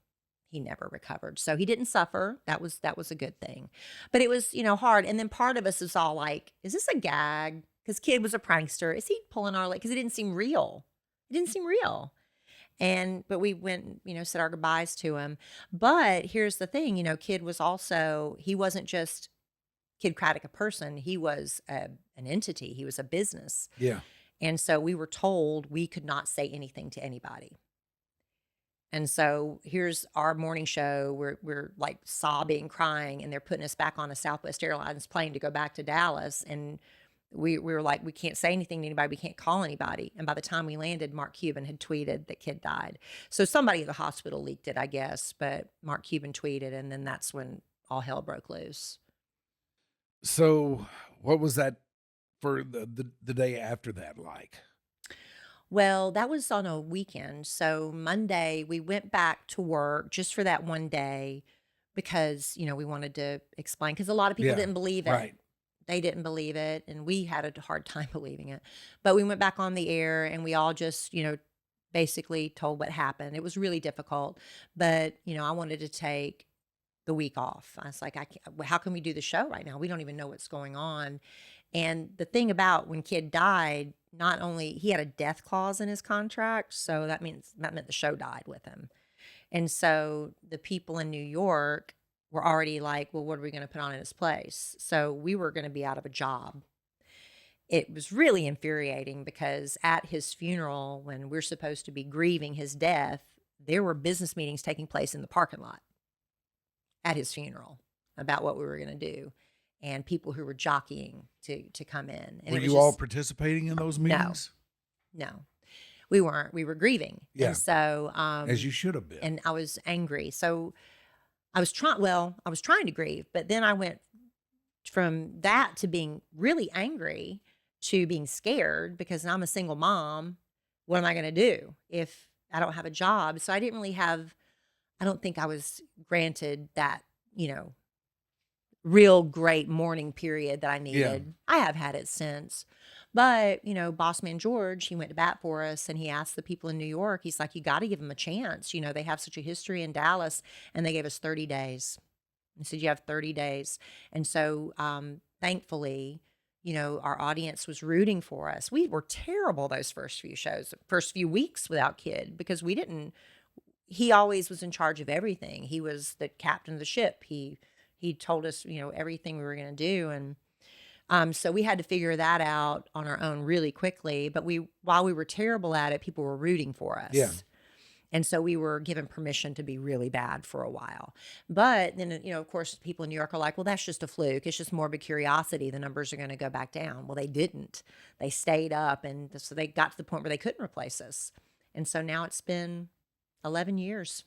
recovered. So he didn't suffer. That was a good thing. But it was, hard. And then part of us is all like, is this a gag? Because Kid was a prankster. Is he pulling our leg? Because it didn't seem real. But we went, said our goodbyes to him. But here's the thing, Kid was also, he wasn't just Kid Craddock, a person. He was an entity. He was a business. Yeah. And so we were told we could not say anything to anybody. And so here's our morning show. We're like sobbing, crying, and they're putting us back on a Southwest Airlines plane to go back to Dallas. And we were like, we can't say anything to anybody. We can't call anybody. And by the time we landed, Mark Cuban had tweeted that Kid died. So somebody at the hospital leaked it, I guess. But Mark Cuban tweeted, and then that's when all hell broke loose. So what was that for the day after that like? Well, that was on a weekend. So Monday, we went back to work just for that one day because, we wanted to explain, because a lot of people didn't believe it. Right. They didn't believe it, and we had a hard time believing it. But we went back on the air, and we all just, basically told what happened. It was really difficult, but, I wanted to take the week off. I was like, how can we do the show right now? We don't even know what's going on. And the thing about when Kid died, not only he had a death clause in his contract, so that meant the show died with him. And so the people in New York were already like, well, what are we going to put on in his place? So we were going to be out of a job. It was really infuriating because at his funeral, when we're supposed to be grieving his death, there were business meetings taking place in the parking lot at his funeral about what we were going to do, and people who were jockeying to come in. And were you all participating in those meetings? No, we weren't. We were grieving. Yeah. And so, as you should have been. And I was angry. So I was trying to grieve, but then I went from that to being really angry to being scared because I'm a single mom. What am I going to do if I don't have a job? So I don't think I was granted that, real great mourning period that I needed. I have had it since. But, Boss Man George, he went to bat for us, and he asked the people in New York, he's like, you got to give them a chance. They have such a history in Dallas, and they gave us 30 days. He said, you have 30 days. And so, thankfully, our audience was rooting for us. We were terrible those first few weeks without Kid, because he always was in charge of everything. He was the captain of the ship. He told us, everything we were going to do. And so we had to figure that out on our own really quickly. But while we were terrible at it, people were rooting for us. Yeah. And so we were given permission to be really bad for a while. But then, of course, people in New York are like, well, that's just a fluke. It's just morbid curiosity. The numbers are going to go back down. Well, they didn't. They stayed up. And so they got to the point where they couldn't replace us. And so now it's been 11 years.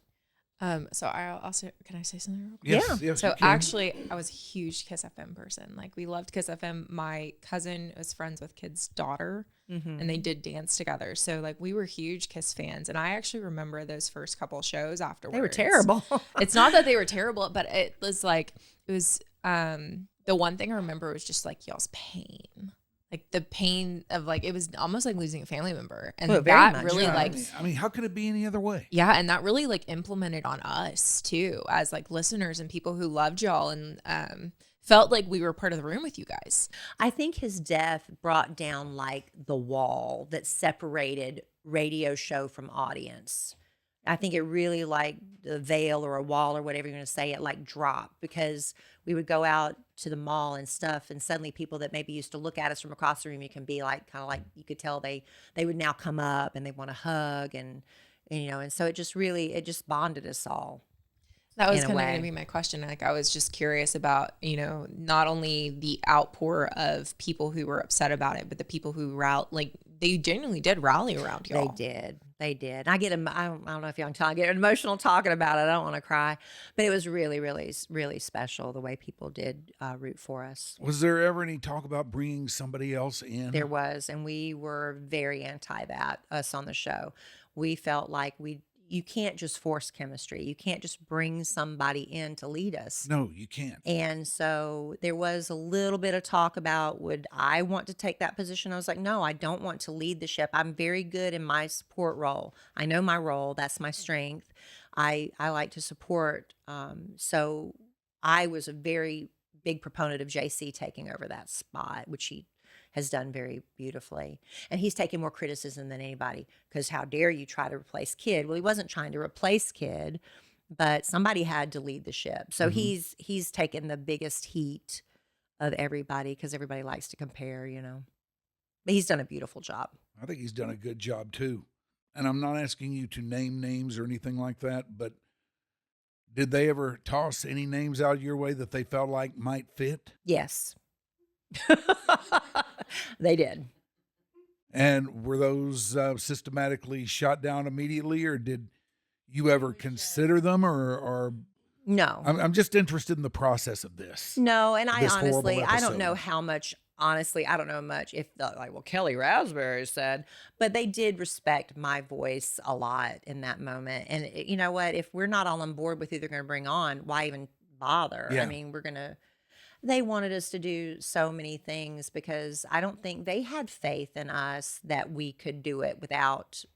So I also, can I say something real quick? Yes, yes, So you can. actually, I was a huge Kiss FM person. Like, we loved Kiss FM. My cousin was friends with Kid's daughter, and they did dance together. So, like, we were huge Kiss fans. And I actually remember those first couple shows afterwards. They were terrible. It's not that they were terrible, but it was the one thing I remember was just like y'all's pain. Like the pain of like, it was almost like losing a family member. And very that much really so. like, I mean, how could it be any other way? yeah. And that really like implemented on us too, as like listeners and people who loved y'all and felt like we were part of the room with you guys. I think his death brought down like the wall that separated radio show from audience. I think it really like the veil or a wall or whatever you're going to say, it like dropped, because we would go out to the mall and stuff, and suddenly people that maybe used to look at us from across the room, you can be like, kind of like, you could tell they would now come up and they want to hug, and and so it just bonded us all. That was in a kind of way. going to be my question. Like, I was just curious about, not only the outpour of people who were upset about it, but the people who they genuinely did rally around y'all. They did. I get I don't know if y'all can tell, I get emotional talking about it. I don't want to cry, but it was really, really, really special the way people did root for us. Was there ever any talk about bringing somebody else in? There was, and we were very anti that, us on the show. We felt like you can't just force chemistry. You can't just bring somebody in to lead us. No, you can't. And so there was a little bit of talk about, would I want to take that position? I was like, no, I don't want to lead the ship. I'm very good in my support role. I know my role. That's my strength. I like to support. So I was a very big proponent of JC taking over that spot, which he has done very beautifully. And he's taken more criticism than anybody, because how dare you try to replace Kid? Well, he wasn't trying to replace Kid, but somebody had to lead the ship. So he's taken the biggest heat of everybody, because everybody likes to compare, But he's done a beautiful job. I think he's done a good job too. And I'm not asking you to name names or anything like that, but did they ever toss any names out your way that they felt like might fit? Yes. They did. And were those systematically shot down immediately, or did you ever consider them, or No. I'm just interested in the process of this. No, and I This horrible honestly, I don't episode. know how much. Honestly, I don't know much if Kellie Rasberry said, but they did respect my voice a lot in that moment. And you know what? If we're not all on board with who they're going to bring on, why even bother? Yeah. I mean, they wanted us to do so many things, because I don't think they had faith in us that we could do it without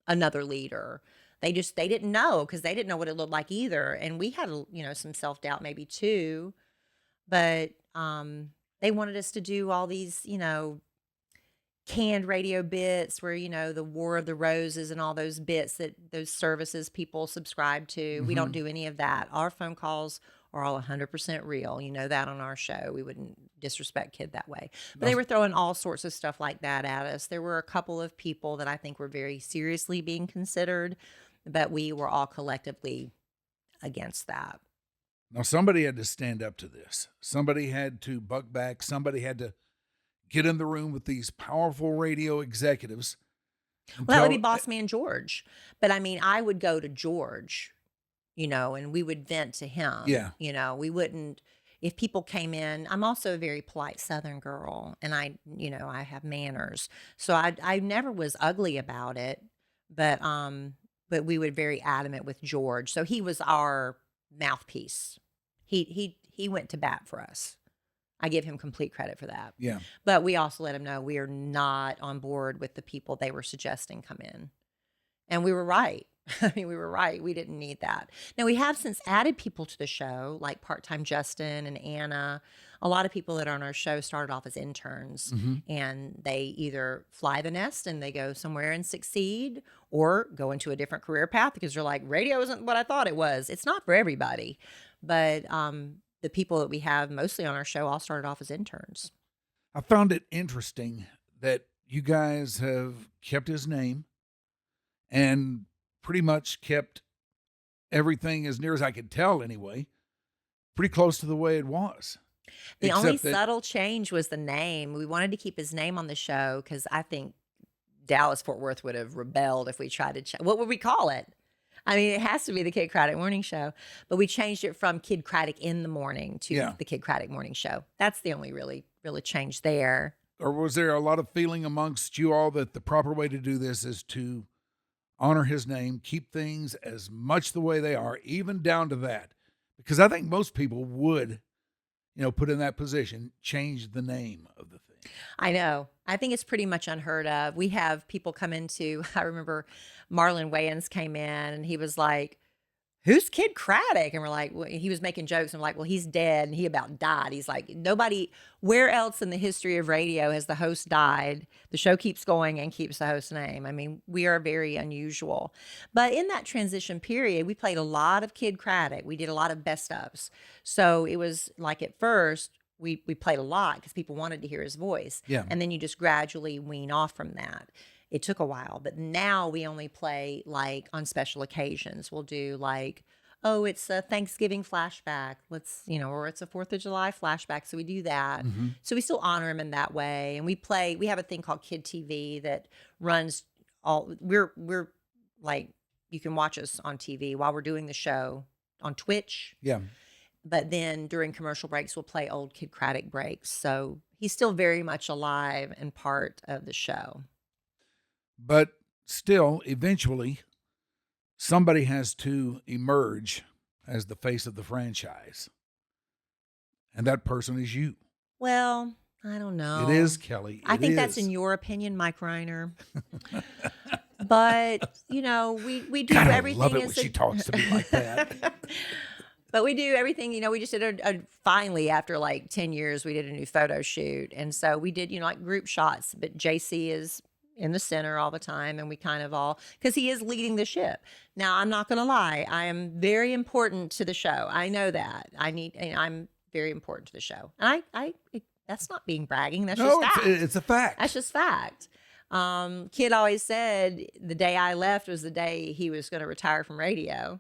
another leader. They didn't know, because they didn't know what it looked like either. And we had, some self-doubt maybe too, but, they wanted us to do all these, canned radio bits where, the War of the Roses and all those bits that those services people subscribe to. We don't do any of that. Our phone calls are all 100% real. You know that on our show. We wouldn't disrespect Kid that way. But they were throwing all sorts of stuff like that at us. There were a couple of people that I think were very seriously being considered, but we were all collectively against that. Now, somebody had to stand up to this. Somebody had to buck back. Somebody had to get in the room with these powerful radio executives. Well, that would be Boss Man George. But I mean, I would go to George, and we would vent to him. Yeah. We wouldn't, if people came in, I'm also a very polite Southern girl, and I have manners. So I never was ugly about it, but we were very adamant with George. So he was our mouthpiece. He went to bat for us. I give him complete credit for that. Yeah. But we also let him know we are not on board with the people they were suggesting come in. And we were right. I mean, we were right. We didn't need that. Now, we have since added people to the show, like part-time Justin and Anna. A lot of people that are on our show started off as interns, and they either fly the nest and they go somewhere and succeed, or go into a different career path because they're like, radio isn't what I thought it was. It's not for everybody. But the people that we have mostly on our show all started off as interns. I found it interesting that you guys have kept his name and pretty much kept everything, as near as I could tell anyway, pretty close to the way it was. The only Except that- subtle change was the name. We wanted to keep his name on the show because I think Dallas-Fort Worth would have rebelled if we tried to what would we call it? I mean, it has to be the Kid Craddock Morning Show, but we changed it from Kid Craddock in the Morning to the Kid Craddock Morning Show. That's the only really change there. Or was there a lot of feeling amongst you all that the proper way to do this is to honor his name, keep things as much the way they are, even down to that? Because I think most people would, put in that position, change the name of the thing. I know. I think it's pretty much unheard of. We have people come into, I remember Marlon Wayans came in and he was like, who's Kid Craddock? And we're like, well, he was making jokes. I'm like, well, he's dead and he about died. He's like, nobody, where else in the history of radio has the host died? The show keeps going and keeps the host's name. I mean, we are very unusual. But in that transition period, we played a lot of Kid Craddock. We did a lot of best ofs. So it was like at first, we played a lot because people wanted to hear his voice. Yeah. And then you just gradually wean off from that. It took a while, but now we only play like on special occasions. We'll do like, oh, it's a Thanksgiving flashback. Or it's a 4th of July flashback. So we do that. So we still honor him in that way. And we have a thing called Kid TV that runs we're like, you can watch us on TV while we're doing the show on Twitch. Yeah. But then during commercial breaks, we'll play old Kid Craddock breaks. So he's still very much alive and part of the show. But still, eventually, somebody has to emerge as the face of the franchise. And that person is you. Well, I don't know. It is, Kelly. I think that's in your opinion, Mike Rhyner. But, we do God, everything. I love it when she talks to me like that. But we do everything, we just did finally after like 10 years, we did a new photo shoot. And so we did, like group shots, but JC is in the center all the time. And we kind of because he is leading the ship. Now, I'm not going to lie. I am very important to the show. I know that. I'm very important to the show. And that's not being bragging. That's just fact. It's a fact. That's just fact. Kid always said the day I left was the day he was going to retire from radio.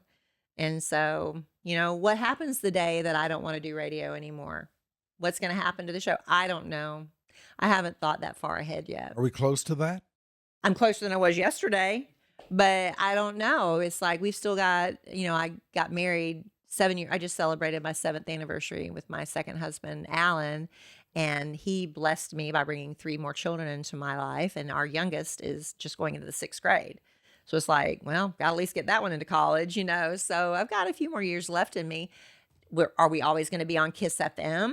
And so, what happens the day that I don't want to do radio anymore? What's going to happen to the show? I don't know. I haven't thought that far ahead yet. Are we close to that? I'm closer than I was yesterday, but I don't know. It's like we've still got, I got married 7 years. I just celebrated my 7th anniversary with my second husband, Alan, and he blessed me by bringing 3 more children into my life. And our youngest is just going into the 6th grade. So it's like, well, got to at least get that one into college, So I've got a few more years left in me. Are we always going to be on Kiss FM?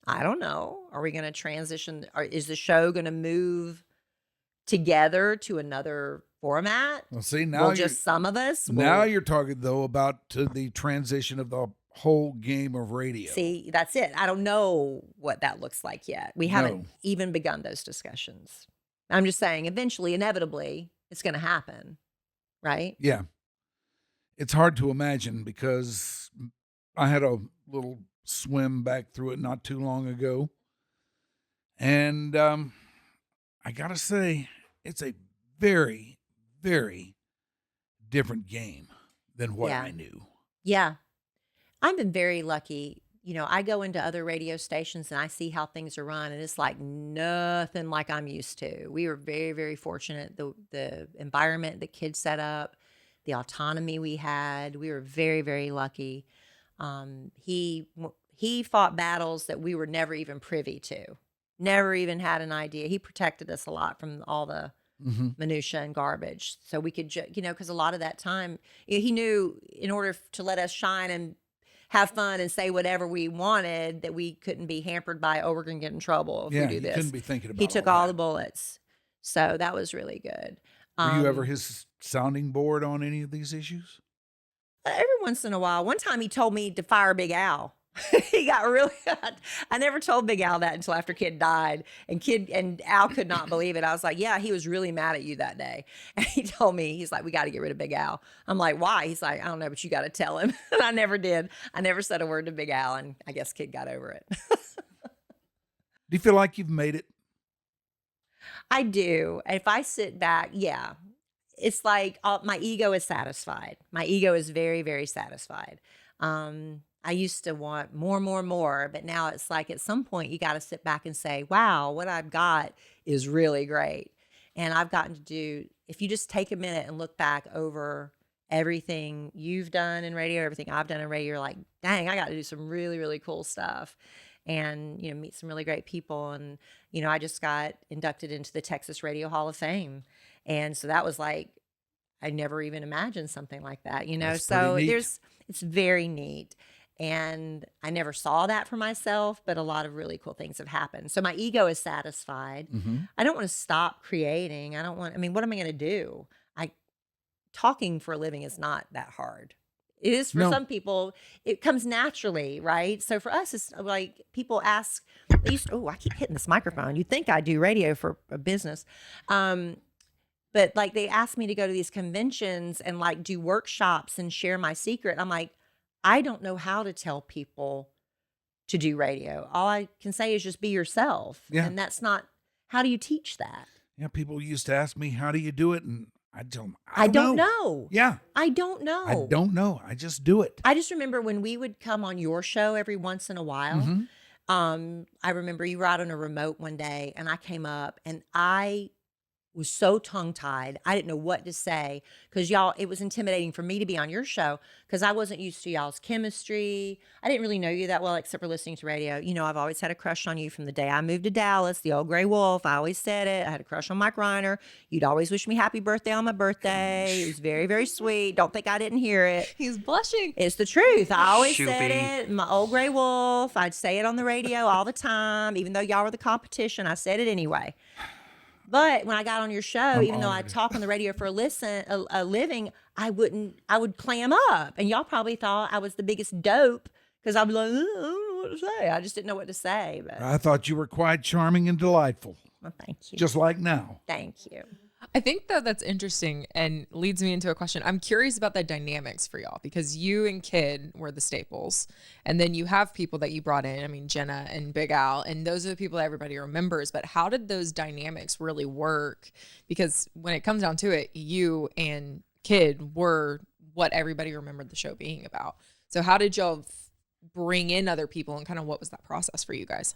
I don't know. Are we going to transition? Is the show going to move together to another format? Well, see, now just some of us. Now you're talking, though, about the transition of the whole game of radio. See, that's it. I don't know what that looks like yet. We haven't even begun those discussions. I'm just saying, eventually, inevitably, it's going to happen, right? Yeah. It's hard to imagine because I had a little swim back through it not too long ago. And I got to say, it's a very, very different game than what I knew. Yeah. I've been very lucky. I go into other radio stations and I see how things are run, and it's like nothing like I'm used to. We were very, very fortunate. The environment the kids set up, the autonomy we had, we were very, very lucky. He fought battles that we were never even privy to, never even had an idea. He protected us a lot from all the minutia and garbage. So we could, because a lot of that time, he knew in order to let us shine and have fun and say whatever we wanted, that we couldn't be hampered by, oh, we're going to get in trouble if we do you this. couldn't be thinking about He took all all that. the bullets. So that was really good. Were you ever his sounding board on any of these issues? Every once in a while. One time he told me to fire Big Al. He got really I never told Big Al that until after Kid died. And Al could not believe it. I was like, yeah, he was really mad at you that day. And he told me, he's like, we got to get rid of Big Al. I'm like, why? He's like, I don't know, but you got to tell him. And I never did. I never said a word to Big Al, and I guess Kid got over it. Do you feel like you've made it? I do. If I sit back, yeah, it's like my ego is satisfied. My ego is very, very satisfied. I used to want more, but now it's like at some point you got to sit back and say, wow, what I've got is really great. And I've gotten to do, if you just take a minute and look back over everything you've done in radio, everything I've done in radio, you're like, dang, I got to do some really, really cool stuff. And, you know, meet some really great people. And, you know, I just got inducted into the Texas Radio Hall of Fame. And so that was like, I never even imagined something like that, you know? That's So pretty neat. it's very neat. And I never saw that for myself, but a lot of really cool things have happened. So my ego is satisfied. I don't want to stop creating. I mean, what am I going to do? Talking for a living is not that hard. It is for some people, it comes naturally, right? So for us, it's like people ask, I keep hitting this microphone. You'd think I do radio for a business. But like they ask me to go to these conventions and like do workshops and share my secret. I'm like, I don't know how to tell people to do radio. All I can say is just be yourself. Yeah. And that's not, how do you teach that? Yeah, people used to ask me, how do you do it? And I tell them, I don't know. Yeah. I don't know. I don't know. I just do it. I just remember when we would come on your show every once in a while. I remember you were out on a remote one day and I came up and I was so tongue-tied. I didn't know what to say because y'all, it was intimidating for me to be on your show because I wasn't used to y'all's chemistry. I didn't really know you that well except for listening to radio. You know, I've always had a crush on you from the day I moved to Dallas, the old gray wolf. I always said it. I had a crush on Mike Rhyner. You'd always wish me happy birthday on my birthday. It was very, very sweet. Don't think I didn't hear it. He's blushing. It's the truth. I always Shoopy. said it. My old gray wolf. I'd say it on the radio all the time. Even though y'all were the competition, I said it anyway. But when I got on your show, even though I talk on the radio for a living, I would clam up. And y'all probably thought I was the biggest dope because I'd be like, I don't know what to say. I just didn't know what to say. But I thought you were quite charming and delightful, well, thank you. just like now. Thank you. I think though that's interesting and leads me into a question. I'm curious about the dynamics for y'all because you and Kid were the staples, and then you have people that you brought in. I mean, Jenna and Big Al, and those are the people that everybody remembers. But how did those dynamics really work? Because when it comes down to it, you and Kid were what everybody remembered the show being about. So how did y'all bring in other people, and kind of what was that process for you guys?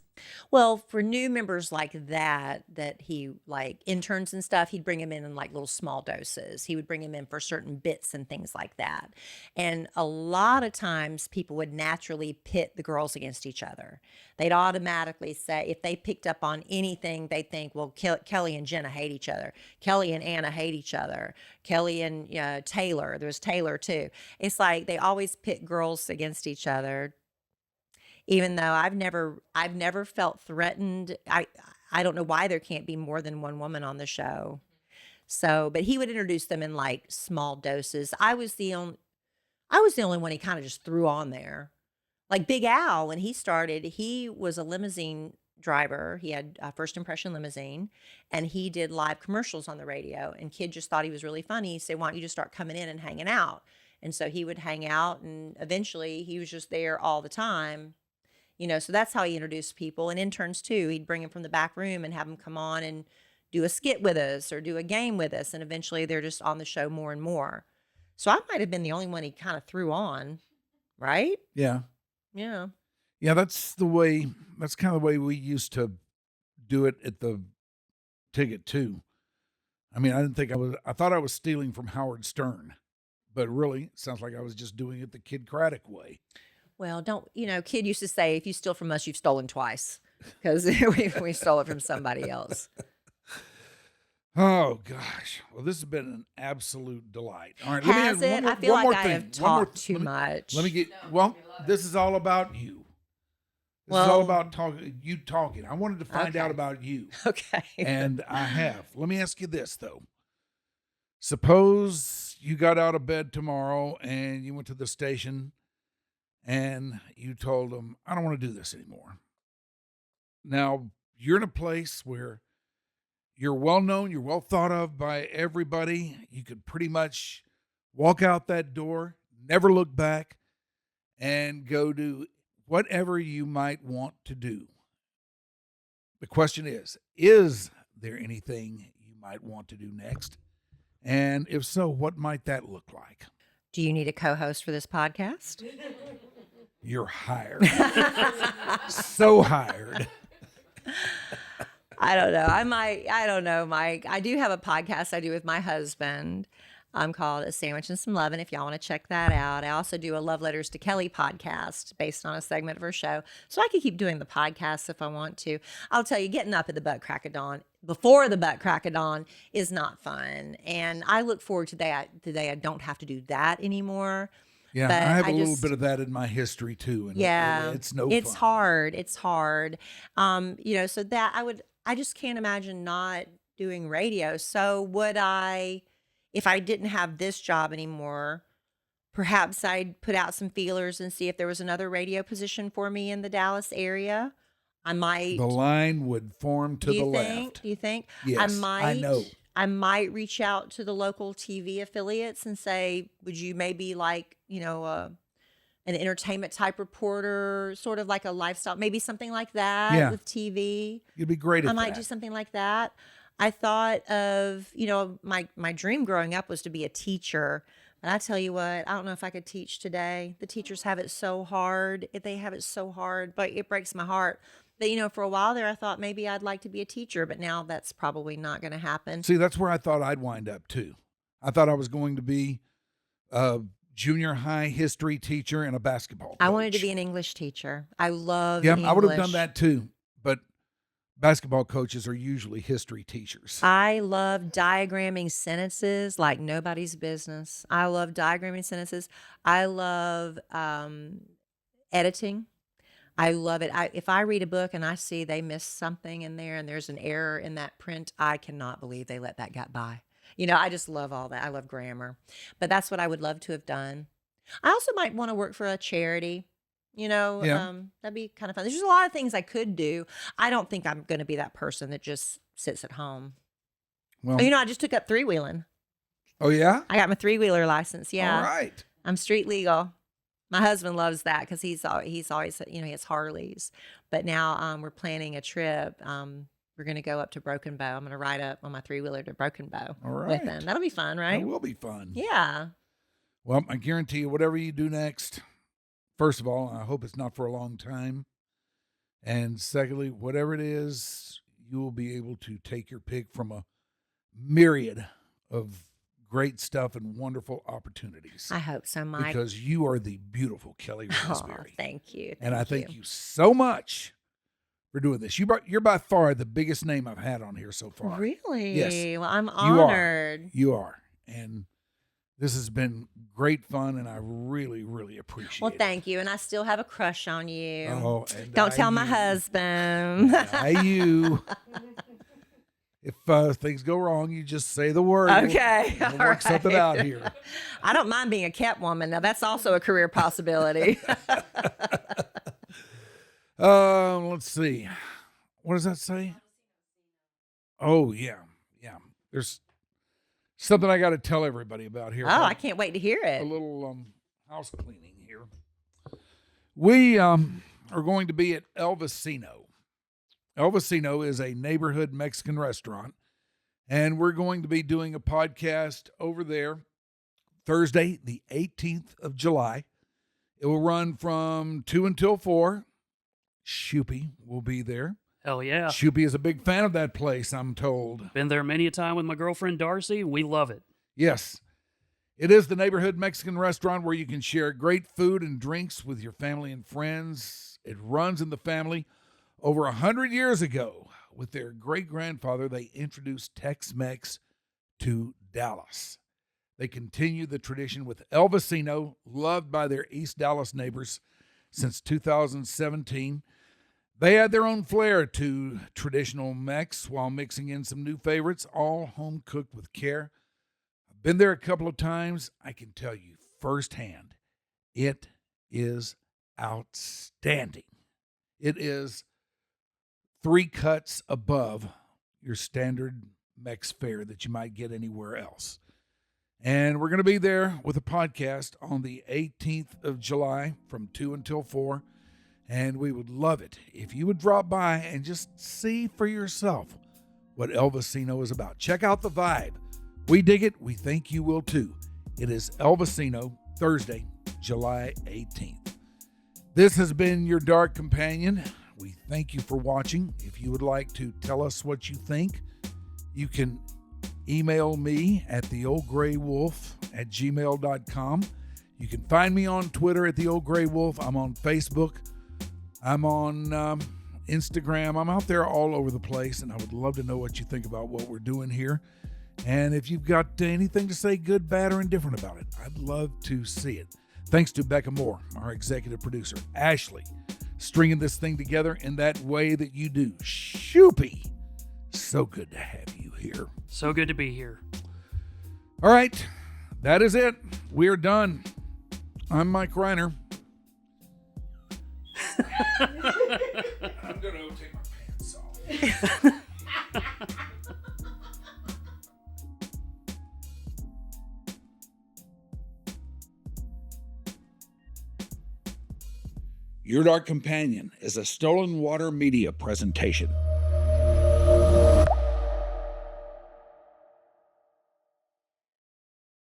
Well, for new members like that he like interns and stuff, he'd bring them in like little small doses. He would bring them in for certain bits and things like that. And a lot of times people would naturally pit the girls against each other. They'd automatically say, if they picked up on anything, they'd think, well, Kelly and Jenna hate each other. Kelly and Anna hate each other. Kelly and Taylor, there was Taylor too. It's like they always pit girls against each other. Even though I've never felt threatened. I don't know why there can't be more than one woman on the show. So, but he would introduce them in like small doses. I was the only one he kind of just threw on there. Like Big Al, when he started, he was a limousine driver. He had a First Impression limousine, and he did live commercials on the radio. And Kid just thought he was really funny. He said, why don't you just start coming in and hanging out? And so he would hang out, and eventually he was just there all the time. You know, so that's how he introduced people, and interns too. He'd bring them from the back room and have them come on and do a skit with us or do a game with us. And eventually they're just on the show more and more. So I might have been the only one he kind of threw on, right? Yeah. Yeah. Yeah, that's kind of the way we used to do it at the ticket too. I mean, I thought I was stealing from Howard Stern, but really it sounds like I was just doing it the Kid Craddock way. Well, Kid used to say, if you steal from us, you've stolen twice, because we stole it from somebody else. Oh gosh. Well, this has been an absolute delight. All right. Has let me it? add one more, I feel one more like I thing. have One more talked too much. Let me get. Well, this is all about you. This is all about talking. I wanted to find out about you. Okay. And I have. Let me ask you this though. Suppose you got out of bed tomorrow and you went to the station and you told them, I don't want to do this anymore. Now, you're in a place where you're well known, you're well thought of by everybody. You could pretty much walk out that door, never look back, and go do whatever you might want to do. The question is there anything you might want to do next? And if so, what might that look like? Do you need a co-host for this podcast? You're hired. So hired. I don't know. I don't know, Mike. I do have a podcast I do with my husband called A Sandwich and Some Lovin', if y'all want to check that out. I also do a Love Letters to Kelly podcast based on a segment of her show. So I could keep doing the podcast if I want to. I'll tell you, getting up at the butt crack of dawn, before the butt crack of dawn, is not fun. And I look forward to the day I don't have to do that anymore. Yeah, But I have a little bit of that in my history too. And yeah, it's no it's fun. hard. It's hard. So that I just can't imagine not doing radio. So would I, if I didn't have this job anymore, perhaps I'd put out some feelers and see if there was another radio position for me in the Dallas area. I might. The line would form to the left. Do you think? Yes, I know. I might reach out to the local TV affiliates and say, would you maybe like, an entertainment type reporter, sort of like a lifestyle, maybe something like that with TV. You'd be great at that. I might do something like that. I thought of, my dream growing up was to be a teacher. But I tell you what, I don't know if I could teach today. The teachers have it so hard. They have it so hard, but it breaks my heart. But, for a while there, I thought maybe I'd like to be a teacher, but now that's probably not going to happen. See, that's where I thought I'd wind up too. I thought I was going to be a junior high history teacher and a basketball coach. I wanted to be an English teacher. I love Yeah, English. I would have done that too. But basketball coaches are usually history teachers. I love diagramming sentences like nobody's business. I love diagramming sentences. I love editing. I love it. If I read a book and I see they missed something in there and there's an error in that print, I cannot believe they let that get by. I just love all that. I love grammar. But that's what I would love to have done. I also might want to work for a charity. That'd be kind of fun. There's just a lot of things I could do. I don't think I'm going to be that person that just sits at home. Well, I just took up three-wheeling. Oh, yeah? I got my three-wheeler license. Yeah. All right. I'm street legal. My husband loves that because he's always, he has Harleys. But now we're planning a trip. We're going to go up to Broken Bow. I'm going to ride up on my three-wheeler to Broken Bow with him. That'll be fun, right? That will be fun. Yeah. Well, I guarantee you, whatever you do next, first of all, I hope it's not for a long time. And secondly, whatever it is, you will be able to take your pick from a myriad of great stuff and wonderful opportunities. I hope so, Mike. Because you are the beautiful Kellie Rasberry. Oh, thank you. And I thank you so much for doing this. You're by far the biggest name I've had on here so far. Really? Yes. Well, I'm honored. You are. And this has been great fun, and I really, really appreciate it. Well, thank you. And I still have a crush on you. Oh, and Don't tell my husband. You. If things go wrong, you just say the word. Okay. We'll work something out here. I don't mind being a cat woman. Now, that's also a career possibility. Let's see. What does that say? Oh, yeah. Yeah. There's something I got to tell everybody about here. Oh, I can't wait to hear A it. little house cleaning here. We are going to be at El Vecino. El Vecino is a neighborhood Mexican restaurant, and we're going to be doing a podcast over there Thursday, the 18th of July. It will run from 2 until 4. Shoopy will be there. Hell yeah. Shoopy is a big fan of that place, I'm told. Been there many a time with my girlfriend Darcy. We love it. Yes. It is the neighborhood Mexican restaurant where you can share great food and drinks with your family and friends. It runs in the family. Over 100 years ago, with their great-grandfather, they introduced Tex-Mex to Dallas. They continue the tradition with El Vecino, loved by their East Dallas neighbors since 2017. They add their own flair to traditional Mex while mixing in some new favorites, all home-cooked with care. I've been there a couple of times. I can tell you firsthand, it is outstanding. It is 3 cuts above your standard Mex fare that you might get anywhere else. And we're going to be there with a podcast on the 18th of July from 2 until 4. And we would love it if you would drop by and just see for yourself what El Vecino is about. Check out the vibe. We dig it. We think you will too. It is El Vecino, Thursday, July 18th. This has been your Dark Companion. We thank you for watching. If you would like to tell us what you think, you can email me at theoldgraywolf@gmail.com. You can find me on Twitter at theoldgraywolf. I'm on Facebook. I'm on Instagram. I'm out there all over the place, and I would love to know what you think about what we're doing here. And if you've got anything to say, good, bad, or indifferent about it, I'd love to see it. Thanks to Becca Moore, our executive producer. Ashley, stringing this thing together in that way that you do. Shoopy. So good to have you here. So good to be here. All right. That is it. We're done. I'm Mike Rhyner. I'm going to take my pants off. Your Dark Companion is a Stolen Water Media presentation.